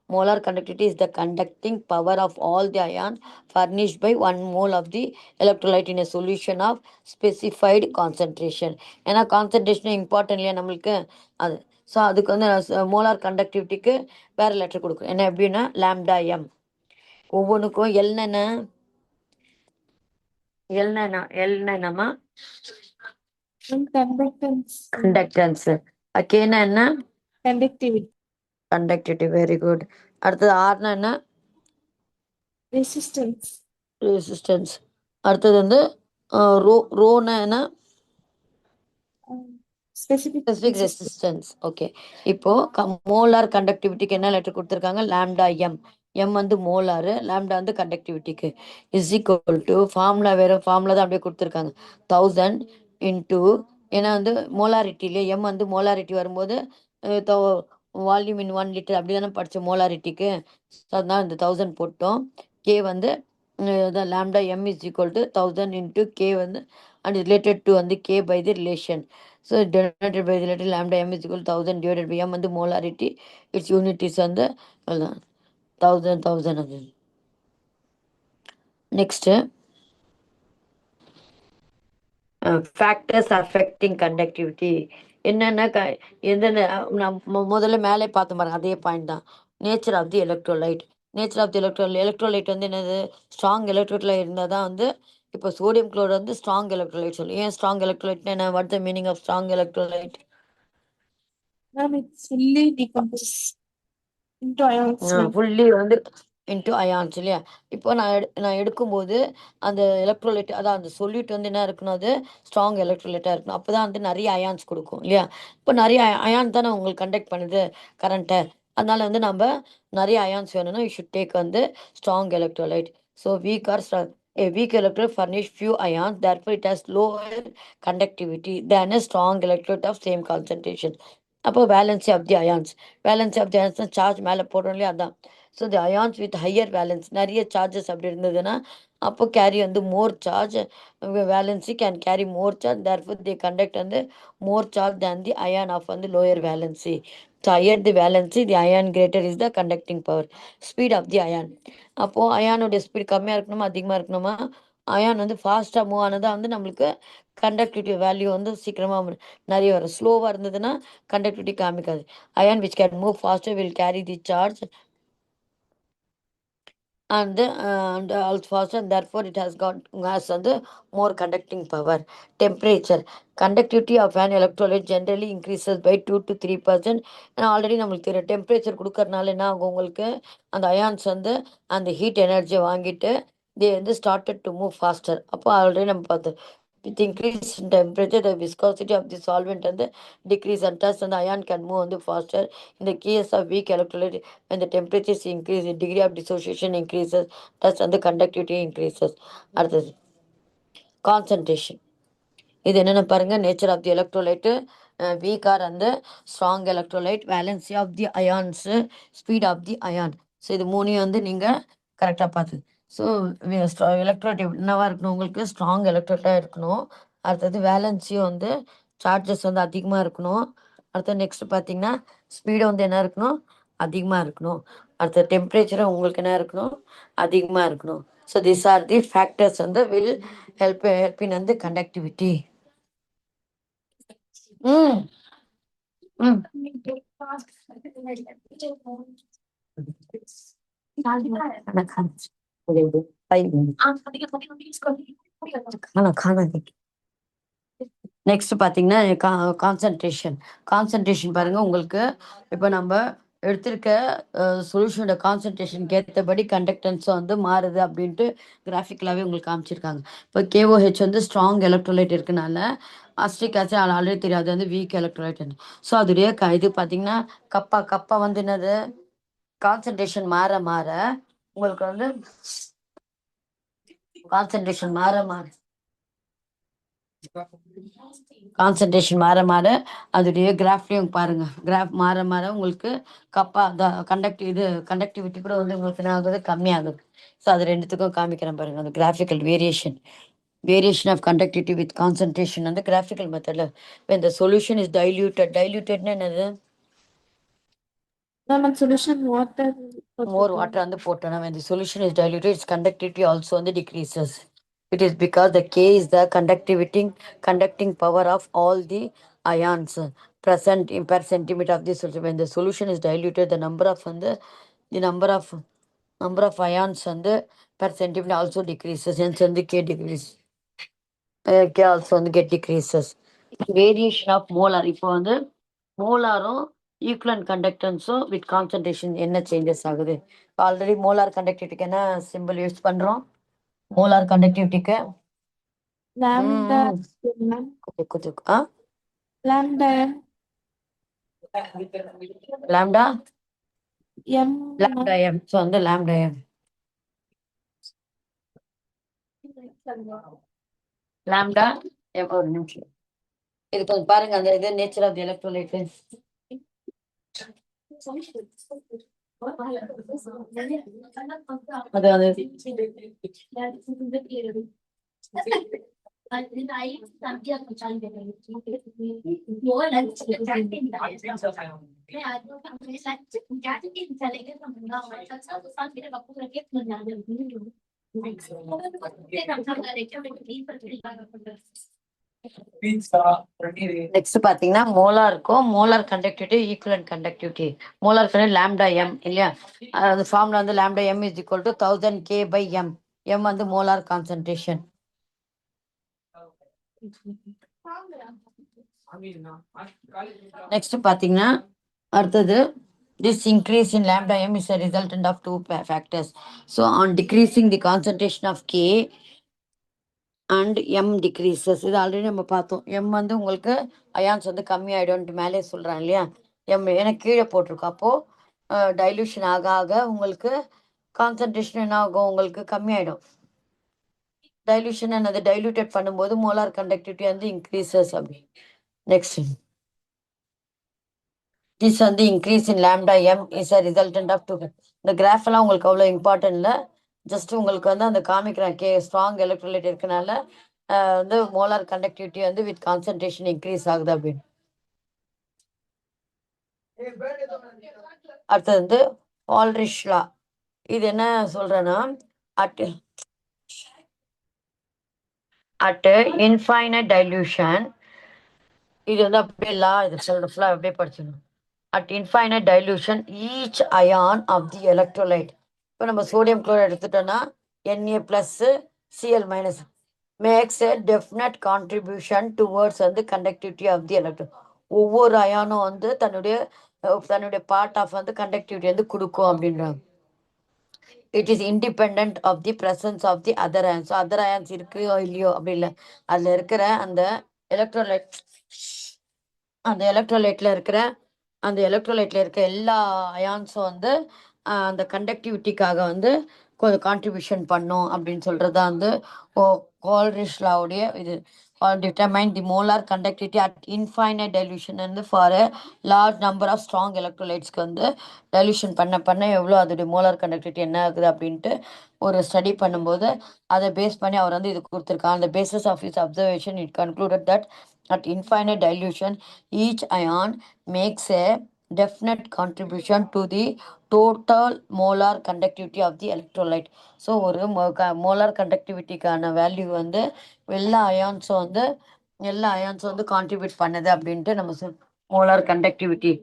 Molar conductivity is the conducting power of all the ion furnished by 1 mole of the electrolyte in a solution of specified concentration. ஏன்னா concentration important இல்லையா நம்மளுக்கு அது. ஸோ அதுக்கு வந்து மோலார் கண்டக்டிவிட்டிக்கு வேற லெட்டர் கொடுக்கும். என்ன எப்படின்னா லாம்டா எம். ஒவ்வொன்றுக்கும் எல்னா என்னமா conductance, கண்டக்டன்ஸ். கேனா என்ன? conductivity, conductivity. Very good. அடுத்தது ஆர்னா என்ன? resistance, resistance. அடுத்தது வந்து ரோனா என்ன? um, specific specific resistance. Resistance. Okay. இப்போ மோலார் கண்டக்டிவிட்டிக்கு என்ன லெட்டர் கொடுத்துருக்காங்க? Lambda M. எம் வந்து மோலாரு, லாம்டா வந்து கண்டக்டிவிட்டிக்கு. இஸ் ஈக்குவல் டு ஃபார்முலா வேற ஃபார்முலா தான் அப்படியே கொடுத்துருக்காங்க. 1000 இன்டூ, ஏன்னா வந்து மோலாரிட்டிலே எம் வந்து மோலாரிட்டி வரும்போது வால்யூம் இன் 1 லிட்டர் அப்படி தானே படித்தோம் மோலாரிட்டிக்கு. அதனால இந்த 1000 போட்டோம். கே வந்து lambda M is equal to 1000 into K வந்து அண்ட் ரிலேட்டட் டு வந்து K by the relation. So denoted by the letter lambda m is equal to 1000 divided by m வந்து molarity. Its unit is வந்து 1000 அது. Next, factors affecting conductivity. என்னென்ன எந்தெந்த முதல்ல மேலே பார்த்து பாருங்க, அதே பாயிண்ட் தான். Nature of the electrolyte. Nature of the electrolyte வந்து என்னது? ஸ்ட்ராங் எலக்ட்ரோலைட் இருந்தால் தான் வந்து இப்போ சோடியம் குளோரைடு வந்து ஸ்ட்ராங் எலக்ட்ரோலைட் சொல்லு. ஏன் ஸ்ட்ராங் எலக்ட்ரோலைட்னா என்ன? What the meaning of strong electrolyte? Ma'am, it's fully decomposed into ions, ma'am. Fully வந்து இன்ட்டு அயான்ஸ் இல்லையா. இப்போ நான் எடுக்கும்போது அந்த எலக்ட்ரோலைட், அதான் அந்த சொல்யூட் வந்து என்ன இருக்கணும்? அது ஸ்ட்ராங் எலக்ட்ரோலைட்டாக இருக்கணும். அப்போ தான் வந்து நிறைய அயான்ஸ் கொடுக்கும் இல்லையா. இப்போ நிறைய அயான் தானே உங்களுக்கு கண்டக்ட் பண்ணுது கரண்ட்டை. அதனால வந்து நம்ம நிறைய அயான்ஸ் வேணும்னா யூ ஷுட் டேக் வந்து strong electrolyte. So week or a weak electrode furnish few ions, therefore it has lower conductivity than a strong electrode of same concentration. அப்போ valency of the ions. Valency of the ions charge மேலே போடுறோம் இல்லையா, அதான். So the ions with higher valence, நிறைய charges அப்படி இருந்ததுன்னா அப்போ carry வந்து more charge. Valency can carry more charge, therefore the conduct வந்து more charge than the ion of வந்து lower valency. So higher the valency the ion greater is the conducting power. Speed of the ion. அப்போது அயானுடைய speed கம்மியாக இருக்கணுமா அதிகமாக இருக்கணுமா? Ion வந்து ஃபாஸ்ட்டாக மூவ் ஆனதாக வந்து நம்மளுக்கு கண்டக்டிவிட்டி வேல்யூ வந்து சீக்கிரமாக நிறைய வரும். ஸ்லோவாக இருந்ததுன்னா கண்டக்டிவிட்டி காமிக்காது. Ion which can move faster will carry the charge and also faster, and therefore it has the more conducting power. Temperature. Conductivity of an electrolyte generally increases by 2 to 3%. ஏன்னா already நம்மளுக்கு தெரியும் temperature கொடுக்கறதுனால என்ன ஆகும் உங்களுக்கு? அந்த ions வந்து அந்த ஹீட் எனர்ஜியை வாங்கிட்டு தே வந்து ஸ்டார்டட் டு மூவ் ஃபாஸ்டர். அப்போ ஆல்ரெடி நம்ம பார்த்தோம் with increase in temperature the viscosity of the solvent வந்து டிக்ரீஸ் அண்ட் thus அந்த அயான் கேன் மூவ் வந்து ஃபாஸ்டர். இந்த case of weak electrolyte when the temperature is increased, the degree of dissociation increases, thus and the conductivity increases. அடுத்தது concentration. இது என்னென்ன பாருங்க? Nature of the electrolyte, weak or அந்த strong electrolyte, valency of the ions, speed of the ion. So இது மூணையும் வந்து நீங்கள் கரெக்டாக பார்த்து. ஸோ எலக்ட்ரோலைட் என்னவா இருக்கணும்? உங்களுக்கு ஸ்ட்ராங் எலக்ட்ரோலைட்டாக இருக்கணும். அடுத்தது வேலன்சியும் வந்து சார்ஜஸ் வந்து அதிகமாக இருக்கணும். அடுத்தது நெக்ஸ்ட் பார்த்தீங்கன்னா ஸ்பீடு வந்து என்ன இருக்கணும்? அதிகமாக இருக்கணும். அடுத்த டெம்பரேச்சரும் உங்களுக்கு என்ன இருக்கணும்? அதிகமாக இருக்கணும். So this are the factors வந்து will help in the conductivity. Mm. Mm. खाना நெக்ஸ்ட் பார்த்தீங்கன்னா கான்சன்ட்ரேஷன். கான்சன்ட்ரேஷன் பாருங்க உங்களுக்கு. இப்போ நம்ம எடுத்திருக்க சொல்யூஷனோட கான்சன்ட்ரேஷனுக்கு ஏற்றபடி கண்டக்டன்ஸும் வந்து மாறுது அப்படின்ட்டு கிராஃபிக்கலாகவே உங்களுக்கு காமிச்சிருக்காங்க. இப்போ கேஓஹெச் வந்து ஸ்ட்ராங் எலக்ட்ரோலைட் இருக்கனால அஸ்டிக் ஆசிட் ஆல்ரெடி தெரியாது வந்து வீக் எலக்ட்ரோலைட். ஸோ அதுடைய இது பார்த்தீங்கன்னா கப்பா வந்து என்னது? கான்சன்ட்ரேஷன் மாற மாற உங்களுக்கு வந்து கான்சன்ட்ரேஷன் மாற மாற கான்சன்ட்ரேஷன் மாற மாற அதோடைய கிராஃப்லையும் பாருங்க. கிராஃப் மாற மாற உங்களுக்கு கண்டக்டிவிட்டி கூட வந்து உங்களுக்கு என்ன ஆகுது, கம்மியாகுது. ஸோ அது ரெண்டுத்துக்கும் காமிக்கிறேன் பாருங்க. அந்த graphical variation of conductivity with concentration வந்து கிராஃபிக்கல் மெத்தட்ல. when the solution is diluted என்னது, Ma'am, solution water. மோர் வாட்டர் வந்து போட்டோம்னா when the solution is diluted its conductivity also வந்து decreases. It is because the K is the conducting power of all the ions present in per centimeter of the solution. When the solution is diluted, the number of ions வந்து per centimeter also decreases. Hence வந்து K decrease. K also வந்து get decreases. Variation of molar. இப்போ வந்து மோலாரும் equivalent கண்டக்டன்ஸும் with concentration என்ன changes ஆகுது. Already molar கண்டக்டிவிட்டிக்கு என்ன simple use பண்றோம்? Molar கண்டக்டிவிட்டிக்கு Lambda. Lambda. Lambda M. Lambda M. So வந்து லாம்டா எம் லாம்டா எம். ஒரு நிமிஷம் இது கொஞ்சம் பாருங்க. அந்த இது நேச்சர் ஆஃப் தி எலக்ட்ரோலைட் அது அது நெக்ஸ்ட் பாத்தீங்கன்னா மோலாருக்கும் molar conductivity equivalent conductivity. Molar lambda M இல்லையா, அது ஃபார்முலா வந்து lambda M is equal to 1000 K/m. M வந்து மோலார் கான்சன்ட்ரேஷன். நெக்ஸ்ட் பாத்தீங்கன்னா அடுத்தது this increase in lambda m is a resultant of two factors. So on decreasing the concentration of K and m decreases. இது already நம்ம பார்த்தோம். m வந்து உங்களுக்கு ions வந்து கம்மி ஆயிடும்ட்டு மேலே சொல்றான் இல்லையா, m எனக்கு கீழே போட்டிருக்கோம். அப்போ டைல்யூஷன் ஆக ஆக உங்களுக்கு கான்சன்ட்ரேஷன் என்ன ஆகும், உங்களுக்கு கம்மி ஆயிடும். டைல்யூஷன் என்னது, டைல்யூட்டட் பண்ணும்போது மோலார் கண்டக்டிவிட்டி வந்து இன்க்ரீசஸ் அப்படி. நெக்ஸ்ட் this வந்து increase in lambda m is a resultant of two. இந்த கிராஃப் எல்லாம் உங்களுக்கு அவ்வளோ இம்பார்ட்டன்ட் இல்லை, ஜஸ்ட் உங்களுக்கு வந்து அந்த காமிக்கிறேன். ஸ்ட்ராங் எலக்ட்ரோலைட் இருக்கனால வந்து மோலார் கண்டக்டிவிட்டி வந்து வித் கான்சன்ட்ரேஷன் இன்க்ரீஸ் ஆகுது அப்படின்னு. அடுத்தது வந்து ஆல்ரிஷ் லா. இது என்ன சொல்றேன்னா, at infinite dilution, இது வந்து அப்படியே லா, இது ஃபுல்லா அப்படியே படிச்சிடணும். At infinite dilution, each ion of the electrolyte. இப்போ நம்ம சோடியம் குளோரைட் எடுத்துட்டோம்னா Na plus Cl minus makes a definite contribution towards வந்து conductivity of the electron. ஒவ்வொரு அயானும் வந்து தன்னுடைய பார்ட் ஆஃப் வந்து கண்டக்டிவிட்டி வந்து கொடுக்கும் அப்படின்றாங்க. It is independent of the presence of the other ions. So other ions இருக்கோ இல்லையோ அப்படி இல்லை, அதுல இருக்கிற அந்த எலக்ட்ரோலைட் எலக்ட்ரோலைட்ல இருக்க எல்லா அயான்ஸும் வந்து அந்த கண்டக்டிவிட்டிக்காக வந்து கொஞ்சம் கான்ட்ரிபியூஷன் பண்ணும் அப்படின்னு சொல்றதா வந்து கோல்ரிஷ் லாவுடைய இது. determine the molar conductivity at infinite dilution வந்து for a large number of strong electrolytes வந்து dilution பண்ண எவ்வளோ அதோடைய மோலார் கண்டக்டிவிட்டி என்ன ஆகுது அப்படின்ட்டு ஒரு ஸ்டடி பண்ணும்போது அதை பேஸ் பண்ணி அவர் வந்து இது கொடுத்துருக்காங்க. அந்த basis of is observation it concluded that at infinite dilution each ion makes a definite contribution to the total molar conductivity of the electrolyte. So ஒரு மோலார் கண்டக்டிவிட்டிக்கான வேல்யூ வந்து எல்லா அயான்ஸும் வந்து கான்ட்ரிபியூட் பண்ணுது அப்படின்ட்டு நம்ம molar conductivity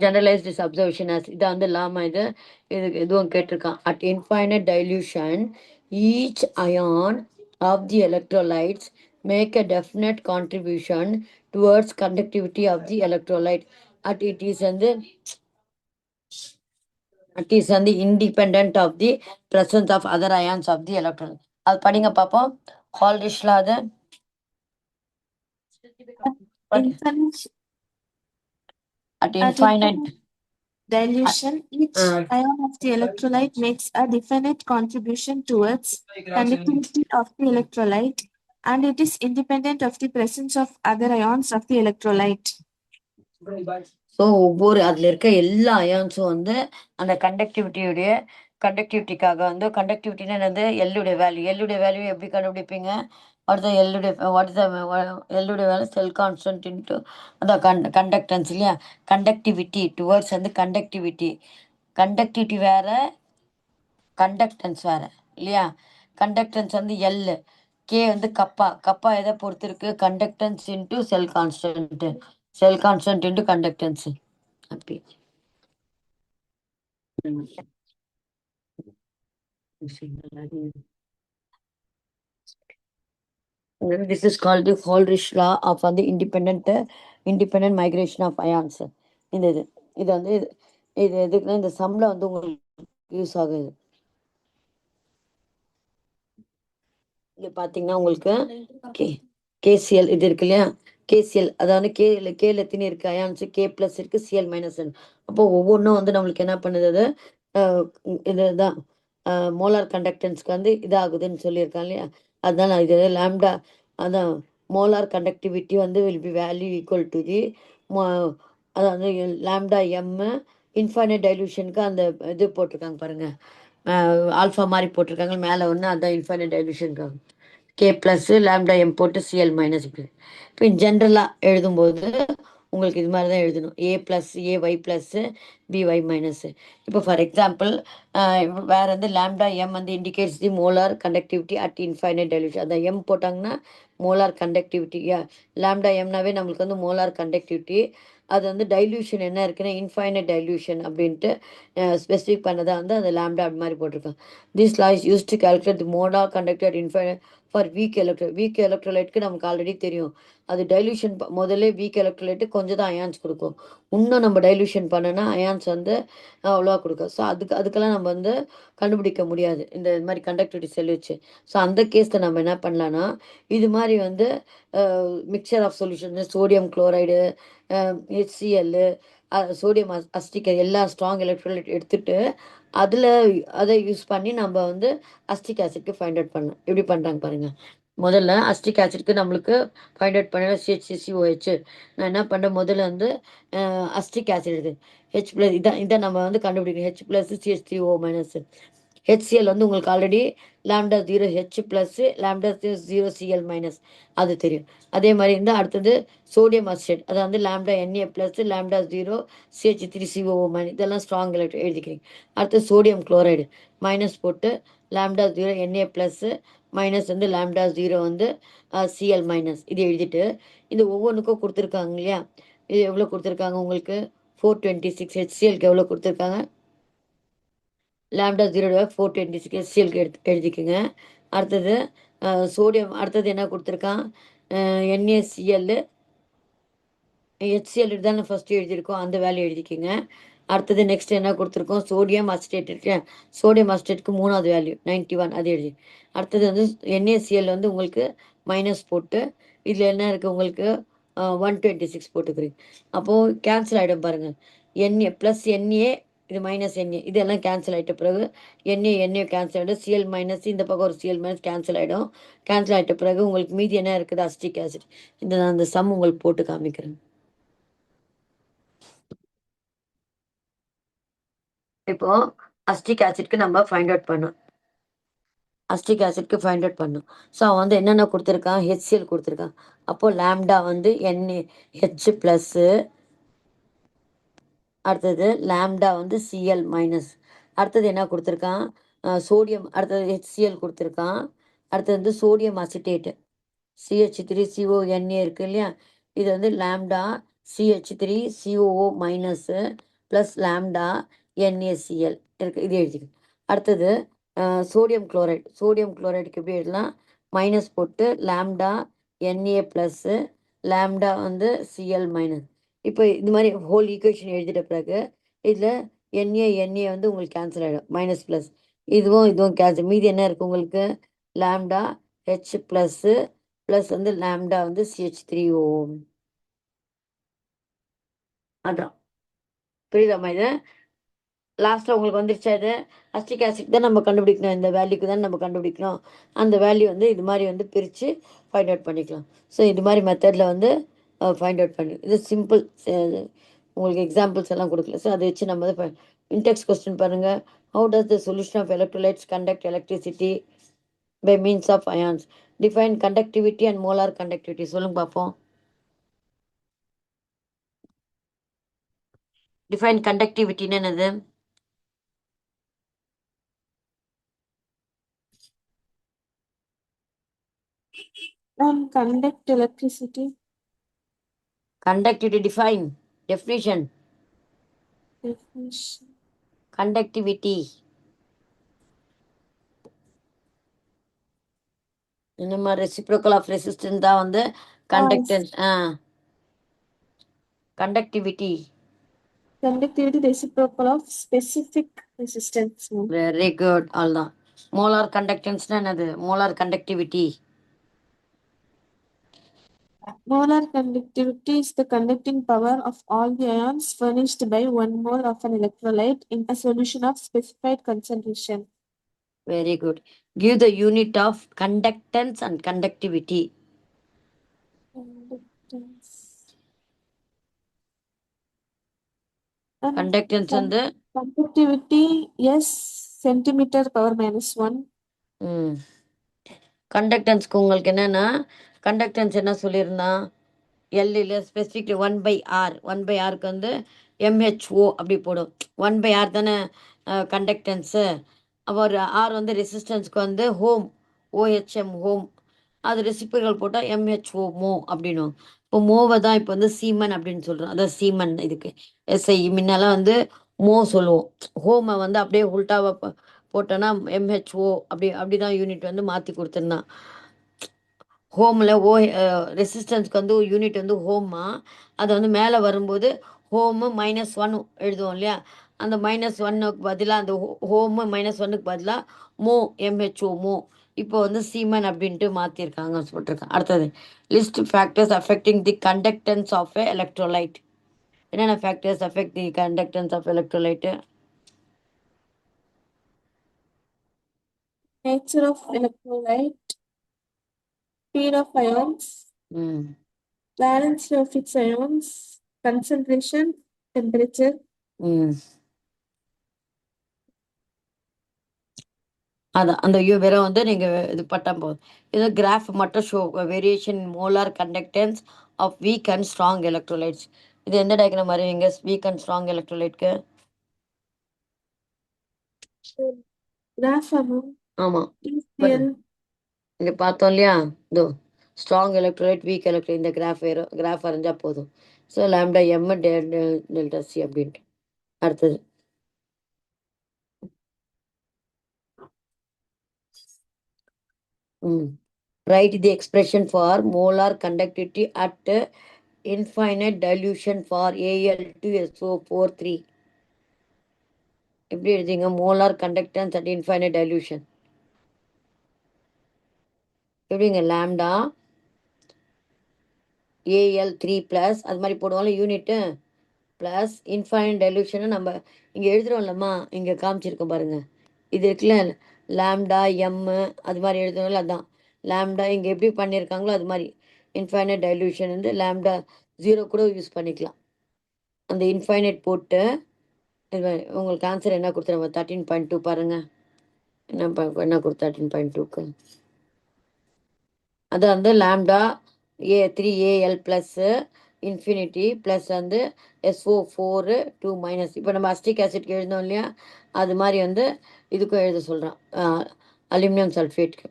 generalised this observation இதை வந்து இல்லாம இதுவும் கேட்டிருக்கான். At infinite dilution each ion of the electrolytes make a definite contribution towards conductivity of the electrolyte at it is independent of the presence of other ions of the electrolyte. அது படிங்க பாப்போம். ஹால்ரிஷ்ல அது at infinite dilution each ion of the electrolyte makes a definite contribution towards conductivity of the electrolyte and it is independent of the presence of other ions of the electrolyte. So ஒவ்வொரு அதில் இருக்க எல்லா அயான்ஸும் வந்து அந்த கண்டக்டிவிட்டிக்காக வந்து கண்டக்டிவிட்டின்னு என்னது எல்லுடைய value எப்படி கண்டுபிடிப்பீங்க? எல்லுடைய வேல்யூ செல் கான்ஸ்டன்ட் இன்ட்டு அதான் கண்டக்டன்ஸ் இல்லையா? கண்டக்டிவிட்டி டுவர்ட்ஸ் வந்து கண்டக்டிவிட்டி வேற, கண்டக்டன்ஸ் வேற இல்லையா? கண்டக்டன்ஸ் வந்து எல்லு, கே வந்து கப்பா எதை பொறுத்து இருக்கு? கண்டக்டன்ஸ் இன்ட்டு செல் கான்ஸ்டன்ட் இன்ட்டு கண்டக்டன்ஸ். அப்படி this is called the Holrich law of the independent migration of ions. இந்த இது வந்து இது எதுக்குன்னா இந்த சம்ல வந்து உங்களுக்கு யூஸ் ஆகுது. இங்க பாத்தீங்கன்னா உங்களுக்கு கேசிஎல் இது இருக்கு இல்லையா? கேசிஎல் அதாவது கேல எத்தனை இருக்கு அயான்ஸ்? கே பிளஸ் இருக்கு, சிஎல் மைனஸ். அப்போ ஒவ்வொன்றும் வந்து நம்மளுக்கு என்ன பண்ணுது? அது இதுதான் மோலார் கண்டக்டன்ஸ்க்கு வந்து இதாகுதுன்னு சொல்லியிருக்காங்க இல்லையா? அதுதான் இது லாம்டா. அதான் மோலார் கண்டக்டிவிட்டி வந்து will be value equal to the அதாவது லாம்டா எம் இன்ஃபைனைட் டைலூஷனுக்கு அந்த இது போட்டிருக்காங்க பாருங்க, ஆல்ஃபா மாதிரி போட்டிருக்காங்க மேலே ஒன்று, அதுதான் இன்ஃபைனைட் டைலூஷனுக்காக கே ப்ளஸ் லாம்டா எம் போட்டு சிஎல் மைனஸ். இப்போ ஜென்ரலாக எழுதும்போது உங்களுக்கு இது மாதிரி தான் எழுதணும், A plus A Y plus B Y minus. இப்போ ஃபார் எக்ஸாம்பிள் வேறு வந்து லாம்டா எம் வந்து indicates the molar conductivity at infinite dilution. அந்த எம் போட்டாங்கன்னா மோலார் கண்டக்டிவிட்டி, லாம்டா எம்னாவே நம்மளுக்கு வந்து மோலார் கண்டக்டிவிட்டி. அது வந்து டைல்யூஷன் என்ன இருக்குன்னா இன்ஃபைனைட் டைல்யூஷன் அப்படின்ட்டு ஸ்பெசிஃபிக் பண்ணதான் வந்து அந்த லாம்டா அப்படி மாதிரி போட்டிருக்காங்க. This law is use to calculate the molar conducted infinite for weak எலக்ட்ரோலைட்க்கு நமக்கு ஆல்ரெடி தெரியும். அது டைல்யூஷன் முதல்ல வீக் எலக்ட்ரோலைட்டு கொஞ்சம் தான் அயான்ஸ் கொடுக்கும். இன்னும் நம்ம டைல்யூஷன் பண்ணோன்னா அயான்ஸ் வந்து அவ்வளோவா கொடுக்கும். ஸோ அதுக்கெல்லாம் நம்ம வந்து கண்டுபிடிக்க முடியாது இந்த மாதிரி கண்டக்டிவிட்டி செல் வச்சு. ஸோ அந்த கேஸில் நம்ம என்ன பண்ணலான்னா இது மாதிரி வந்து mixture of solution sodium chloride, HCl, sodium அஸ்டிக் எல்லா ஸ்ட்ராங் எலக்ட்ரோலைட் எடுத்துட்டு அதை யூஸ் பண்ணி நம்ம வந்து அஸ்டிக் ஆசிட்க்கு ஃபைண்ட் அவுட் பண்ணலாம். எப்படி பண்ணுறாங்க பாருங்க. முதல்ல அஸ்டிக் ஆசிட்க்கு நம்மளுக்கு ஃபைண்ட் அவுட் பண்ண CH3COH. நான் என்ன பண்ணுறேன், முதல்ல வந்து அஸ்டிக் ஆசிட் இது H ப்ளஸ் இதை நம்ம வந்து கண்டுபிடிக்கணும். H plus CH3O minus. HCl வந்து உங்களுக்கு already lambda 0 H plus lambda 0 Cl minus அது தெரியும். அதே மாதிரி இருந்தால் அடுத்தது சோடியம் அசிடேட், அதை வந்து lambda Na plus lambda 0 CH3COO minus, இதெல்லாம் ஸ்ட்ராங் எலக்ட்ரோ எழுதிக்கிறீங்க. அடுத்து சோடியம் குளோரைடு மைனஸ் போட்டு லாம்டா 0 Na ப்ளஸ் மைனஸ் வந்து லாம்டா 0 வந்து Cl மைனஸ் இது எழுதிட்டு இந்த ஒவ்வொன்றுக்கும் கொடுத்துருக்காங்க இல்லையா? இது எவ்வளோ கொடுத்துருக்காங்க உங்களுக்கு? 426. HClக்கு எவ்வளோ கொடுத்துருக்காங்க? லாம்டா 0 426 HClக்கு எழுதிக்குங்க. அடுத்தது சோடியம், அடுத்தது என்ன கொடுத்துருக்கான்? NaCl HCl தானே ஃபஸ்ட்டு எழுதியிருக்கோம், அந்த வேல்யூ எழுதிக்கிங்க. அடுத்தது நெக்ஸ்ட் என்ன கொடுத்துருக்கோம்? சோடியம் அசிட்டேட் இருக்கு, சோடியம் அசிட்டேட்டுக்கு 3வது வேல்யூ 91 அது எழுதி. அடுத்தது வந்து NaCl வந்து உங்களுக்கு மைனஸ் போட்டு இதில் என்ன இருக்குது உங்களுக்கு 126 போட்டுக்கிறீங்க. அப்போது கேன்சல் ஆகிடும் பாருங்கள். Na ப்ளஸ் Na இது மைனஸ் Na இதெல்லாம் கேன்சல் ஆகிட்ட பிறகு Na கேன்சல் ஆகிடும், Cl மைனஸ் இந்த பக்கம் ஒரு Cl மைனஸ் கேன்சல் ஆகிடும். கேன்சல் ஆகிட்ட பிறகு உங்களுக்கு மீதி என்ன இருக்குது? Acetic acid. இந்த நான் அந்த சம் உங்களுக்கு போட்டு காமிக்கிறேன். இப்போ அஸ்டிக் ஆசிட்க்கு நம்ம ஃபைண்ட் அவுட் பண்ணோம். ஸோ அவன் வந்து என்னென்ன கொடுத்துருக்கான்? HCl கொடுத்துருக்கான். அப்போது லேம்டா வந்து NaH ப்ளஸ்ஸு, அடுத்தது லேம்டா வந்து Cl மைனஸ், அடுத்தது என்ன கொடுத்துருக்கான்? சோடியம், அடுத்தது HCl கொடுத்துருக்கான். அடுத்தது வந்து சோடியம் அசிட்டேட்டு CH3CONA இருக்கு இல்லையா? இது வந்து lambda CH3COO minus plus lambda NaCl இருக்கு, இது எழுதிக்கு. அடுத்தது சோடியம் குளோரைடுக்கு எப்படி எழுதலாம்? மைனஸ் போட்டு லேம்டா Na ப்ளஸ்ஸு லேம்டா வந்து Cl மைனஸ். இப்போ இது மாதிரி ஹோல் ஈக்குவேஷன் எழுதிட்ட பிறகு இதில் Na வந்து உங்களுக்கு கேன்சல் ஆகிடும், மைனஸ் ப்ளஸ் இதுவும் கேன்சல். மீதி என்ன இருக்குது உங்களுக்கு? லேம்டா H ப்ளஸ்ஸு ப்ளஸ் வந்து லேம்டா வந்து CH3O. அதான் புரியுதாம்மா இது? லாஸ்ட்டில் உங்களுக்கு வந்துருச்சு. அது அஸ்டிக் ஆசிட் தான் நம்ம கண்டுபிடிக்கணும், இந்த வேல்யூக்கு தான் நம்ம கண்டுபிடிக்கணும். அந்த வேல்யூ வந்து இது மாதிரி வந்து பிரித்து ஃபைண்ட் அவுட் பண்ணிக்கலாம். ஸோ இது மாதிரி மெத்தடில் வந்து ஃபைண்ட் அவுட் பண்ணி, இது சிம்பிள். உங்களுக்கு எக்ஸாம்பிள்ஸ் எல்லாம் கொடுக்கல. ஸோ அதை வச்சு நம்ம வந்து இன்டெக்ஸ் கொஸ்டின் பாருங்கள். How does the solution of electrolytes conduct electricity by means of ions? Define conductivity and molar conductivity. சொல்லுங்க பார்ப்போம். டிஃபைன் கண்டக்டிவிட்டின்னு என்னது? conduct electricity. Conductivity define. Definition. Definition. Conductivity. நம்ம reciprocal of resistance தான் வந்து conductance. Conductivity. Conductivity reciprocal of specific resistance. Very good. அவ்வளோதான். Molar கண்டக்டன்ஸ்னா என்னது? Molar conductivity. Molar conductivity is the conducting power of all the ions furnished by 1 mole of an electrolyte in a solution of specified concentration. Very good. Give the unit of conductance and conductivity. Conductance. Conductance வந்து conductivity yes centimeter power minus 1. கண்டக்டன்ஸ்க்கு உங்களுக்கு என்னன்னா, conductance என்ன சொல்லியிருந்தான்? எல்லில் specific 1/r. 1/rக்கு வந்து MHO அப்படி போடும். 1/r தானே கண்டக்டன்ஸு. அப்போ ஒரு ஆர் வந்து ரெசிஸ்டன்ஸ்க்கு வந்து ஹோம், OHM ஹோம். அது ரெசிபிகள் போட்டால் MHO மோ அப்படின்னும். இப்போ மோவை தான் இப்போ வந்து சீமன் அப்படின்னு சொல்கிறோம். அதான் சீமன். இதுக்கு SI முன்னெல்லாம் வந்து மோ சொல்லுவோம். ஹோமை வந்து அப்படியே உல்ட்டாவை போட்டோன்னா MHO அப்படி தான் யூனிட் வந்து மாற்றி கொடுத்துருந்தான். ஹோமில் ரெசிஸ்டன்ஸ்க்கு வந்து யூனிட் வந்து ஹோம்மா. அது வந்து மேலே வரும்போது ஹோமு -1 எழுதுவோம் இல்லையா? அந்த -1க்கு பதிலாக அந்த ஹோமு -1க்கு பதிலாக மோ, MHO மோ. இப்போ வந்து சீமன் அப்படின்ட்டு மாற்றிருக்காங்க சொல்லிட்டுருக்காங்க. அடுத்தது list factors affecting the conductance of electrolyte. என்னென்ன factors affect the conductance of electrolyte? Nature of electrolyte, speed of ions, valence of its ions, concentration, temperature. அதான் அந்த வெறும் வந்து நீங்கள் இது பட்டம் போதும். இது கிராஃப் மட்டும் show variation molar conductance of weak and strong electrolytes. இது எந்த டயக்ராம் மாதிரி இங்கே வீக் அண்ட் ஸ்ட்ராங் எலக்ட்ரோலைட்க்கு? கிராஃப் ஆமாம், இங்கே பார்த்தோம் இல்லையா? இதோ ஸ்ட்ராங் எலக்ட்ரோலைட், வீக் எலக்ட்ரோலைட். இந்த கிராஃப் வரைஞ்சால் போதும். So lambda M delta C அப்படின்ட்டு. அடுத்தது write the expression for molar conductivity at infinite dilution for Al2SO4 3. எப்படி எழுதிங்க? Molar conductance at infinite dilution எப்படிங்க? லாம்டா Al3+ அது மாதிரி போடுவோம்ல யூனிட்டு, ப்ளஸ் இன்ஃபைனைட் டைல்யூஷனை நம்ம இங்கே எழுதுகிறோம்லம்மா. இங்கே காமிச்சிருக்கோம் பாருங்கள். இது இருக்குல்ல லாம்டா எம்மு அது மாதிரி எழுதுனோம்ல, அதுதான் லாம்டா. இங்கே எப்படி பண்ணியிருக்காங்களோ அது மாதிரி இன்ஃபைனைட் டைல்யூஷன் வந்து லாம்டா 0 கூட யூஸ் பண்ணிக்கலாம். அந்த இன்ஃபைனைட் போட்டு உங்களுக்கு ஆன்சர் என்ன கொடுத்துருங்க? 13.2 பாருங்கள். என்ன கொடுத்து 13.2க்கு? அது வந்து லாம்டா A3Al+ இன்ஃபினிட்டி ப்ளஸ் வந்து SO4 2-. இப்போ நம்ம அஸ்டிக் ஆசிட்க்கு எழுதணும் இல்லையா? அது மாதிரி வந்து இதுக்கும் எழுத சொல்கிறான், அலுமினியம் சல்ஃபேட்க்கு.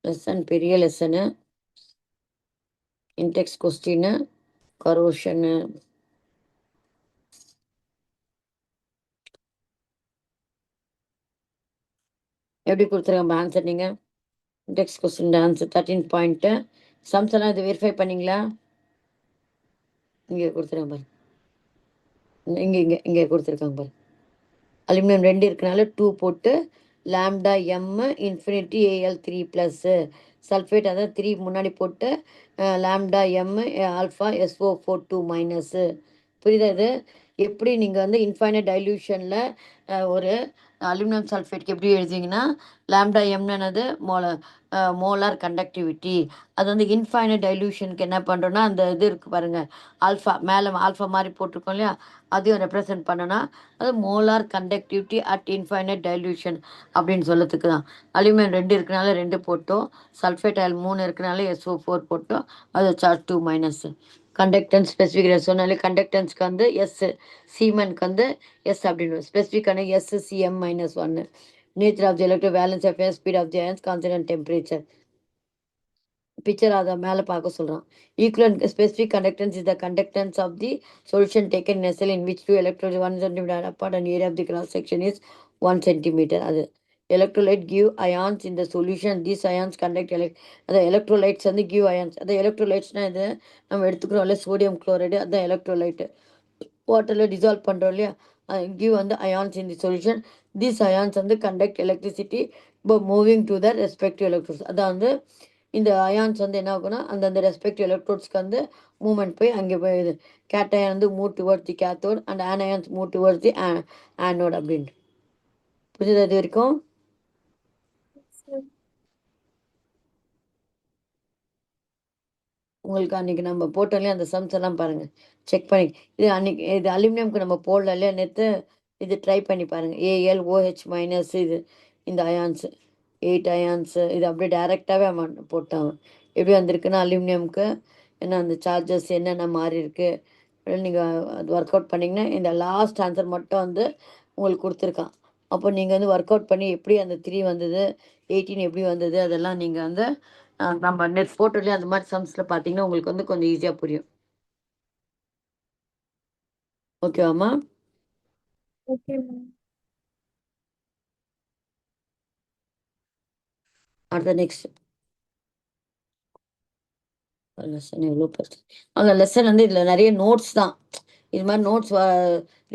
லெசன் பெரிய லெசனு, இன்டெக்ஸ் கொஸ்டின்னு, கரோஷனு. எப்படி கொடுத்துருங்க ஆன்சர்? நீங்கள் இன்டெக்ஸ் கொஸ்டின் ஆன்சர் 13 சம்ஸ் எல்லாம் இது வெரிஃபை பண்ணிங்களா? இங்கே கொடுத்துருங்க பாரு. இங்கே கொடுத்துருக்காங்க பாரு. அலுமினியம் 2 இருக்கனால 2 போட்டு lambda M infinity Al3+. Sulphate அதை 3 முன்னாடி போட்டு lambda M alpha SO4 2 minus. புரியுதா? இது எப்படி நீங்கள் வந்து இன்ஃபைனைட் டைல்யூஷனில் ஒரு அலுமினியம் சல்ஃபேட்க்கு எப்படி எழுதிங்கன்னா லாம்டா எம்னு என்னது மோலார் கண்டக்டிவிட்டி. அது வந்து இன்ஃபைனைட் டைல்யூஷனுக்கு என்ன பண்ணுறோன்னா அந்த இது இருக்குது பாருங்கள், ஆல்ஃபா மேலே ஆல்ஃபா மாதிரி போட்டிருக்கோம் இல்லையா, அதையும் ரெப்ரசன்ட் பண்ணனா அது molar conductivity at infinite dilution அப்படின்னு சொல்லத்துக்கு தான். அலுமினியம் 2 இருக்கனால 2 போட்டோம், சல்ஃபேட் ஆயில் 3 இருக்கனால SO4 போட்டோம், அது சார்ஜ் 2 மைனஸ். கண்டக்டன்ஸ் ஸ்பெசிஃபிக் சொன்னாலே கண்டக்டன்ஸ்க்கு வந்து எஸ், சீமனுக்கு வந்து எஸ் அப்படின்னு ஸ்பெசிஃபிக் ஆனால் SCM-1. Nature of the electro valence அஃபேர் speed of the ions constant temperature. Picture அதை மேலே பார்க்க சொல்கிறான். Equivalent specific conductance is the conductance of the solution taken in a cell in which 2 electrodes 1 centimeter apart and area of the cross section is 1 centimeter. அது electrolyte give ions in the solution. These ions conduct அந்த electrolytes வந்து give ions. அந்த electrolytesனா இது நம்ம எடுத்துக்கிறோம்ல sodium chloride, அதுதான் electrolyte. வாட்டரில் dissolve பண்ணுறோம் இல்லையா, கிவ் வந்து ions in the solution. These ions வந்து கண்டக்ட் எலக்ட்ரிசிட்டி இப்போ moving to the respective electrodes. அதான் வந்து இந்த அயான்ஸ் வந்து என்ன ஆகும்னா அந்தந்த ரெஸ்பெக்டிவ் எலக்ட்ரோட்ஸ்க்கு வந்து மூவ்மெண்ட் போய் அங்கே போய் இது கேட்டையான் வந்து move towards the cathode and anions move towards the anode அப்படின்ட்டு. புரியுது அது வரைக்கும்? உங்களுக்கு அன்றைக்கி நம்ம போட்டோம்லையே அந்த சம்ஸ் எல்லாம் பாருங்கள், செக் பண்ணி. இது அன்றைக்கி இது அலுமினியம்க்கு நம்ம போடல இல்லையா நேற்று, இது ட்ரை பண்ணி பாருங்கள். AlOH மைனஸ் இது இந்த அயான்ஸு 8 அயான்ஸு இது அப்படியே டைரெக்டாகவே அவன் போட்டான். எப்படி வந்திருக்குன்னா அலுமினியம்க்கு என்ன அந்த சார்ஜஸ் என்னென்ன மாறி இருக்குது நீங்கள் அது ஒர்க் அவுட் பண்ணிங்கன்னா இந்த லாஸ்ட் ஆன்சர் மட்டும் வந்து உங்களுக்கு கொடுத்துருக்கான். அப்போ நீங்கள் வந்து ஒர்க் அவுட் பண்ணி எப்படி அந்த 3 வந்தது 18 எப்படி வந்தது அதெல்லாம் நீங்கள் வந்து நம்ம நெட் போட்டோலேயே அந்த மாதிரி சம்ஸில் பார்த்தீங்கன்னா உங்களுக்கு வந்து கொஞ்சம் ஈஸியாக புரியும். ஓகேவாம்மா? Okay ma'am. அடுத்த நெக்ஸ்ட் லெசன் எவ்வளோ பெருசு. அந்த லெசன் வந்து இதில் நிறைய நோட்ஸ் தான். இது மாதிரி நோட்ஸ்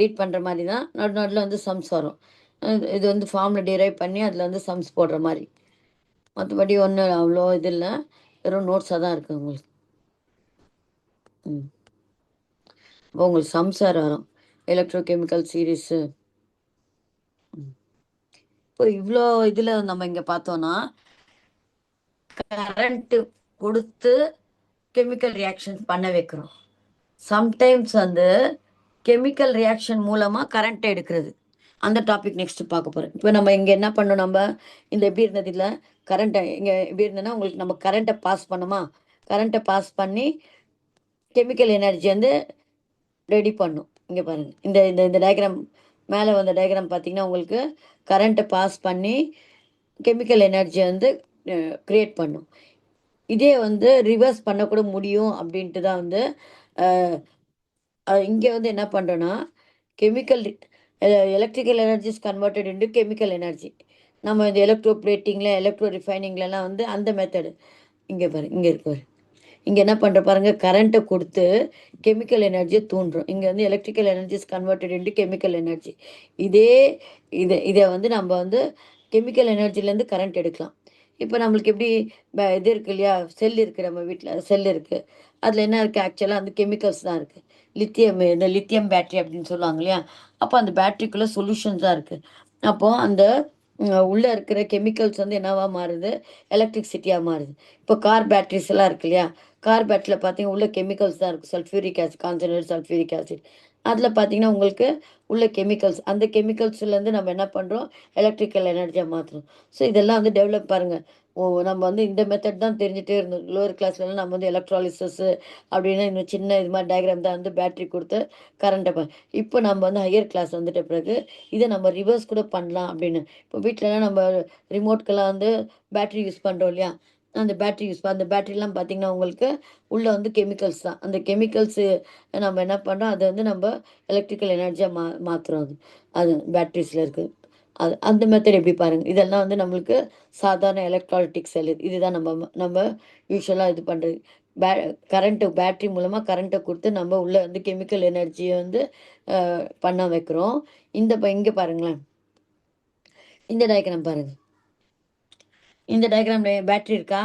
ரீட் பண்ணுற மாதிரி தான் நடுநடுல வந்து சம்ஸ் வரும். இது வந்து ஃபார்மில் டிரைவ் பண்ணி அதில் வந்து சம்ஸ் போடுற மாதிரி. மற்றபடி ஒன்றும் அவ்வளோ இது இல்லை, வெறும் நோட்ஸாக தான் இருக்குது உங்களுக்கு. இப்போ உங்களுக்கு சம்ஸ் வேறு வரும், எலக்ட்ரோகெமிக்கல் சீரீஸு. இப்போ இவ்வளோ இதில் நம்ம இங்கே பார்த்தோன்னா கரண்ட்டு கொடுத்து கெமிக்கல் ரியாக்ஷன் பண்ண வைக்கிறோம். சம்டைம்ஸ் வந்து கெமிக்கல் ரியாக்ஷன் மூலமாக கரண்ட் எடுக்கிறது. அந்த டாபிக் நெக்ஸ்ட் பார்க்க போகிறோம். இப்போ நம்ம இங்கே என்ன பண்ணோம், நம்ம இந்த எப்படி இருந்தது இல்லை கரண்ட்டை இங்கே எப்படி இருந்ததுன்னா உங்களுக்கு நம்ம கரண்ட்டை பாஸ் பண்ணுமா, கரண்ட்டை பாஸ் பண்ணி கெமிக்கல் எனர்ஜி வந்து ரெடி பண்ணும். இங்கே பாருங்கள், இந்த இந்த இந்த டயக்ராம் மேலே வந்த டயக்ராம் பார்த்தீங்கன்னா உங்களுக்கு கரண்ட்டை பாஸ் பண்ணி கெமிக்கல் எனர்ஜியை வந்து க்ரியேட் பண்ணும். இதே வந்து ரிவர்ஸ் பண்ணக்கூட முடியும் அப்படின்ட்டு தான் வந்து இங்கே வந்து என்ன பண்ணுறோன்னா chemical electrical energy is converted into chemical energy. நம்ம இந்த எலக்ட்ரோ பிளேட்டிங்கில் எலக்ட்ரோ ரிஃபைனிங்லலாம் வந்து அந்த மெத்தடு. இங்கே பாரு, இங்கே இருக்கு, இங்கே என்ன பண்ணுற பாருங்கள், கரண்ட்டை கொடுத்து கெமிக்கல் எனர்ஜியை தூண்டுறோம். இங்கே வந்து electrical energy is converted into chemical energy. இதே இதை வந்து நம்ம வந்து கெமிக்கல் எனர்ஜிலேருந்து கரண்ட் எடுக்கலாம். இப்போ நம்மளுக்கு எப்படி இது இருக்குது இல்லையா, செல் இருக்குது, நம்ம வீட்டில் செல் இருக்குது, அதில் என்ன இருக்குது ஆக்சுவலாக அந்த கெமிக்கல்ஸ் தான் இருக்குது. இந்த லித்தியம் பேட்ரி அப்படின்னு சொல்லுவாங்க இல்லையா, அப்போ அந்த பேட்ரிக்குள்ளே சொல்யூஷன்ஸ் தான் இருக்குது. அப்போது அந்த உள்ளே இருக்கிற கெமிக்கல்ஸ் வந்து என்னவா மாறுது, எலக்ட்ரிசிட்டியாக மாறுது. இப்போ கார் பேட்ரிஸ் எல்லாம் இருக்கு இல்லையா, கார் பேட்டரியில் பார்த்தீங்கன்னா உள்ள கெமிக்கல்ஸ் தான் இருக்குது, sulphuric acid, concentrate sulphuric acid. அதில் பார்த்தீங்கன்னா உங்களுக்கு உள்ள கெமிக்கல்ஸ், அந்த கெமிக்கல்ஸ்லேருந்து நம்ம என்ன பண்ணுறோம், எலக்ட்ரிக்கல் எனர்ஜியாக மாற்றுறோம். ஸோ இதெல்லாம் வந்து டெவலப் பாருங்கள். நம்ம வந்து இந்த மெத்தட் தான் தெரிஞ்சுட்டே இருந்தோம். லோவர் கிளாஸ்லாம் நம்ம வந்து எலக்ட்ராலிசிஸ் அப்படின்னா இன்னும் சின்ன இது மாதிரி டயக்ராம் தான் வந்து பேட்ரி கொடுத்து கரண்ட்டை இப்போ நம்ம வந்து ஹையர் கிளாஸ் வந்துட்ட பிறகு இதை நம்ம ரிவர்ஸ் கூட பண்ணலாம் அப்படின்னு. இப்போ வீட்டிலலாம் நம்ம ரிமோட்கெல்லாம் வந்து பேட்ரி யூஸ் பண்ணுறோம் இல்லையா, அந்த பேட்ரி அந்த பேட்ரிலாம் பார்த்திங்கன்னா உங்களுக்கு உள்ளே வந்து கெமிக்கல்ஸ் தான். அந்த கெமிக்கல்ஸு நம்ம என்ன பண்ணுறோம், அதை வந்து நம்ம எலக்ட்ரிக்கல் எனர்ஜியாக மாற்றுறோம். அது பேட்ரிஸில் இருக்குது. அந்த மெத்தட் எப்படி பாருங்கள், இதெல்லாம் வந்து நம்மளுக்கு சாதாரண எலக்ட்ராலிட்டிக் செல். இதுதான் நம்ம யூஸ்வலாக இது பண்ணுறது. கரண்ட்டு பேட்ரி மூலமாக கரண்ட்டை கொடுத்து நம்ம உள்ளே வந்து கெமிக்கல் எனர்ஜியை வந்து பண்ண வைக்கிறோம். இங்கே பாருங்களேன், இந்த டயக்ராம் பாருங்கள், இந்த டயக்ராம் பேட்ரி இருக்கா,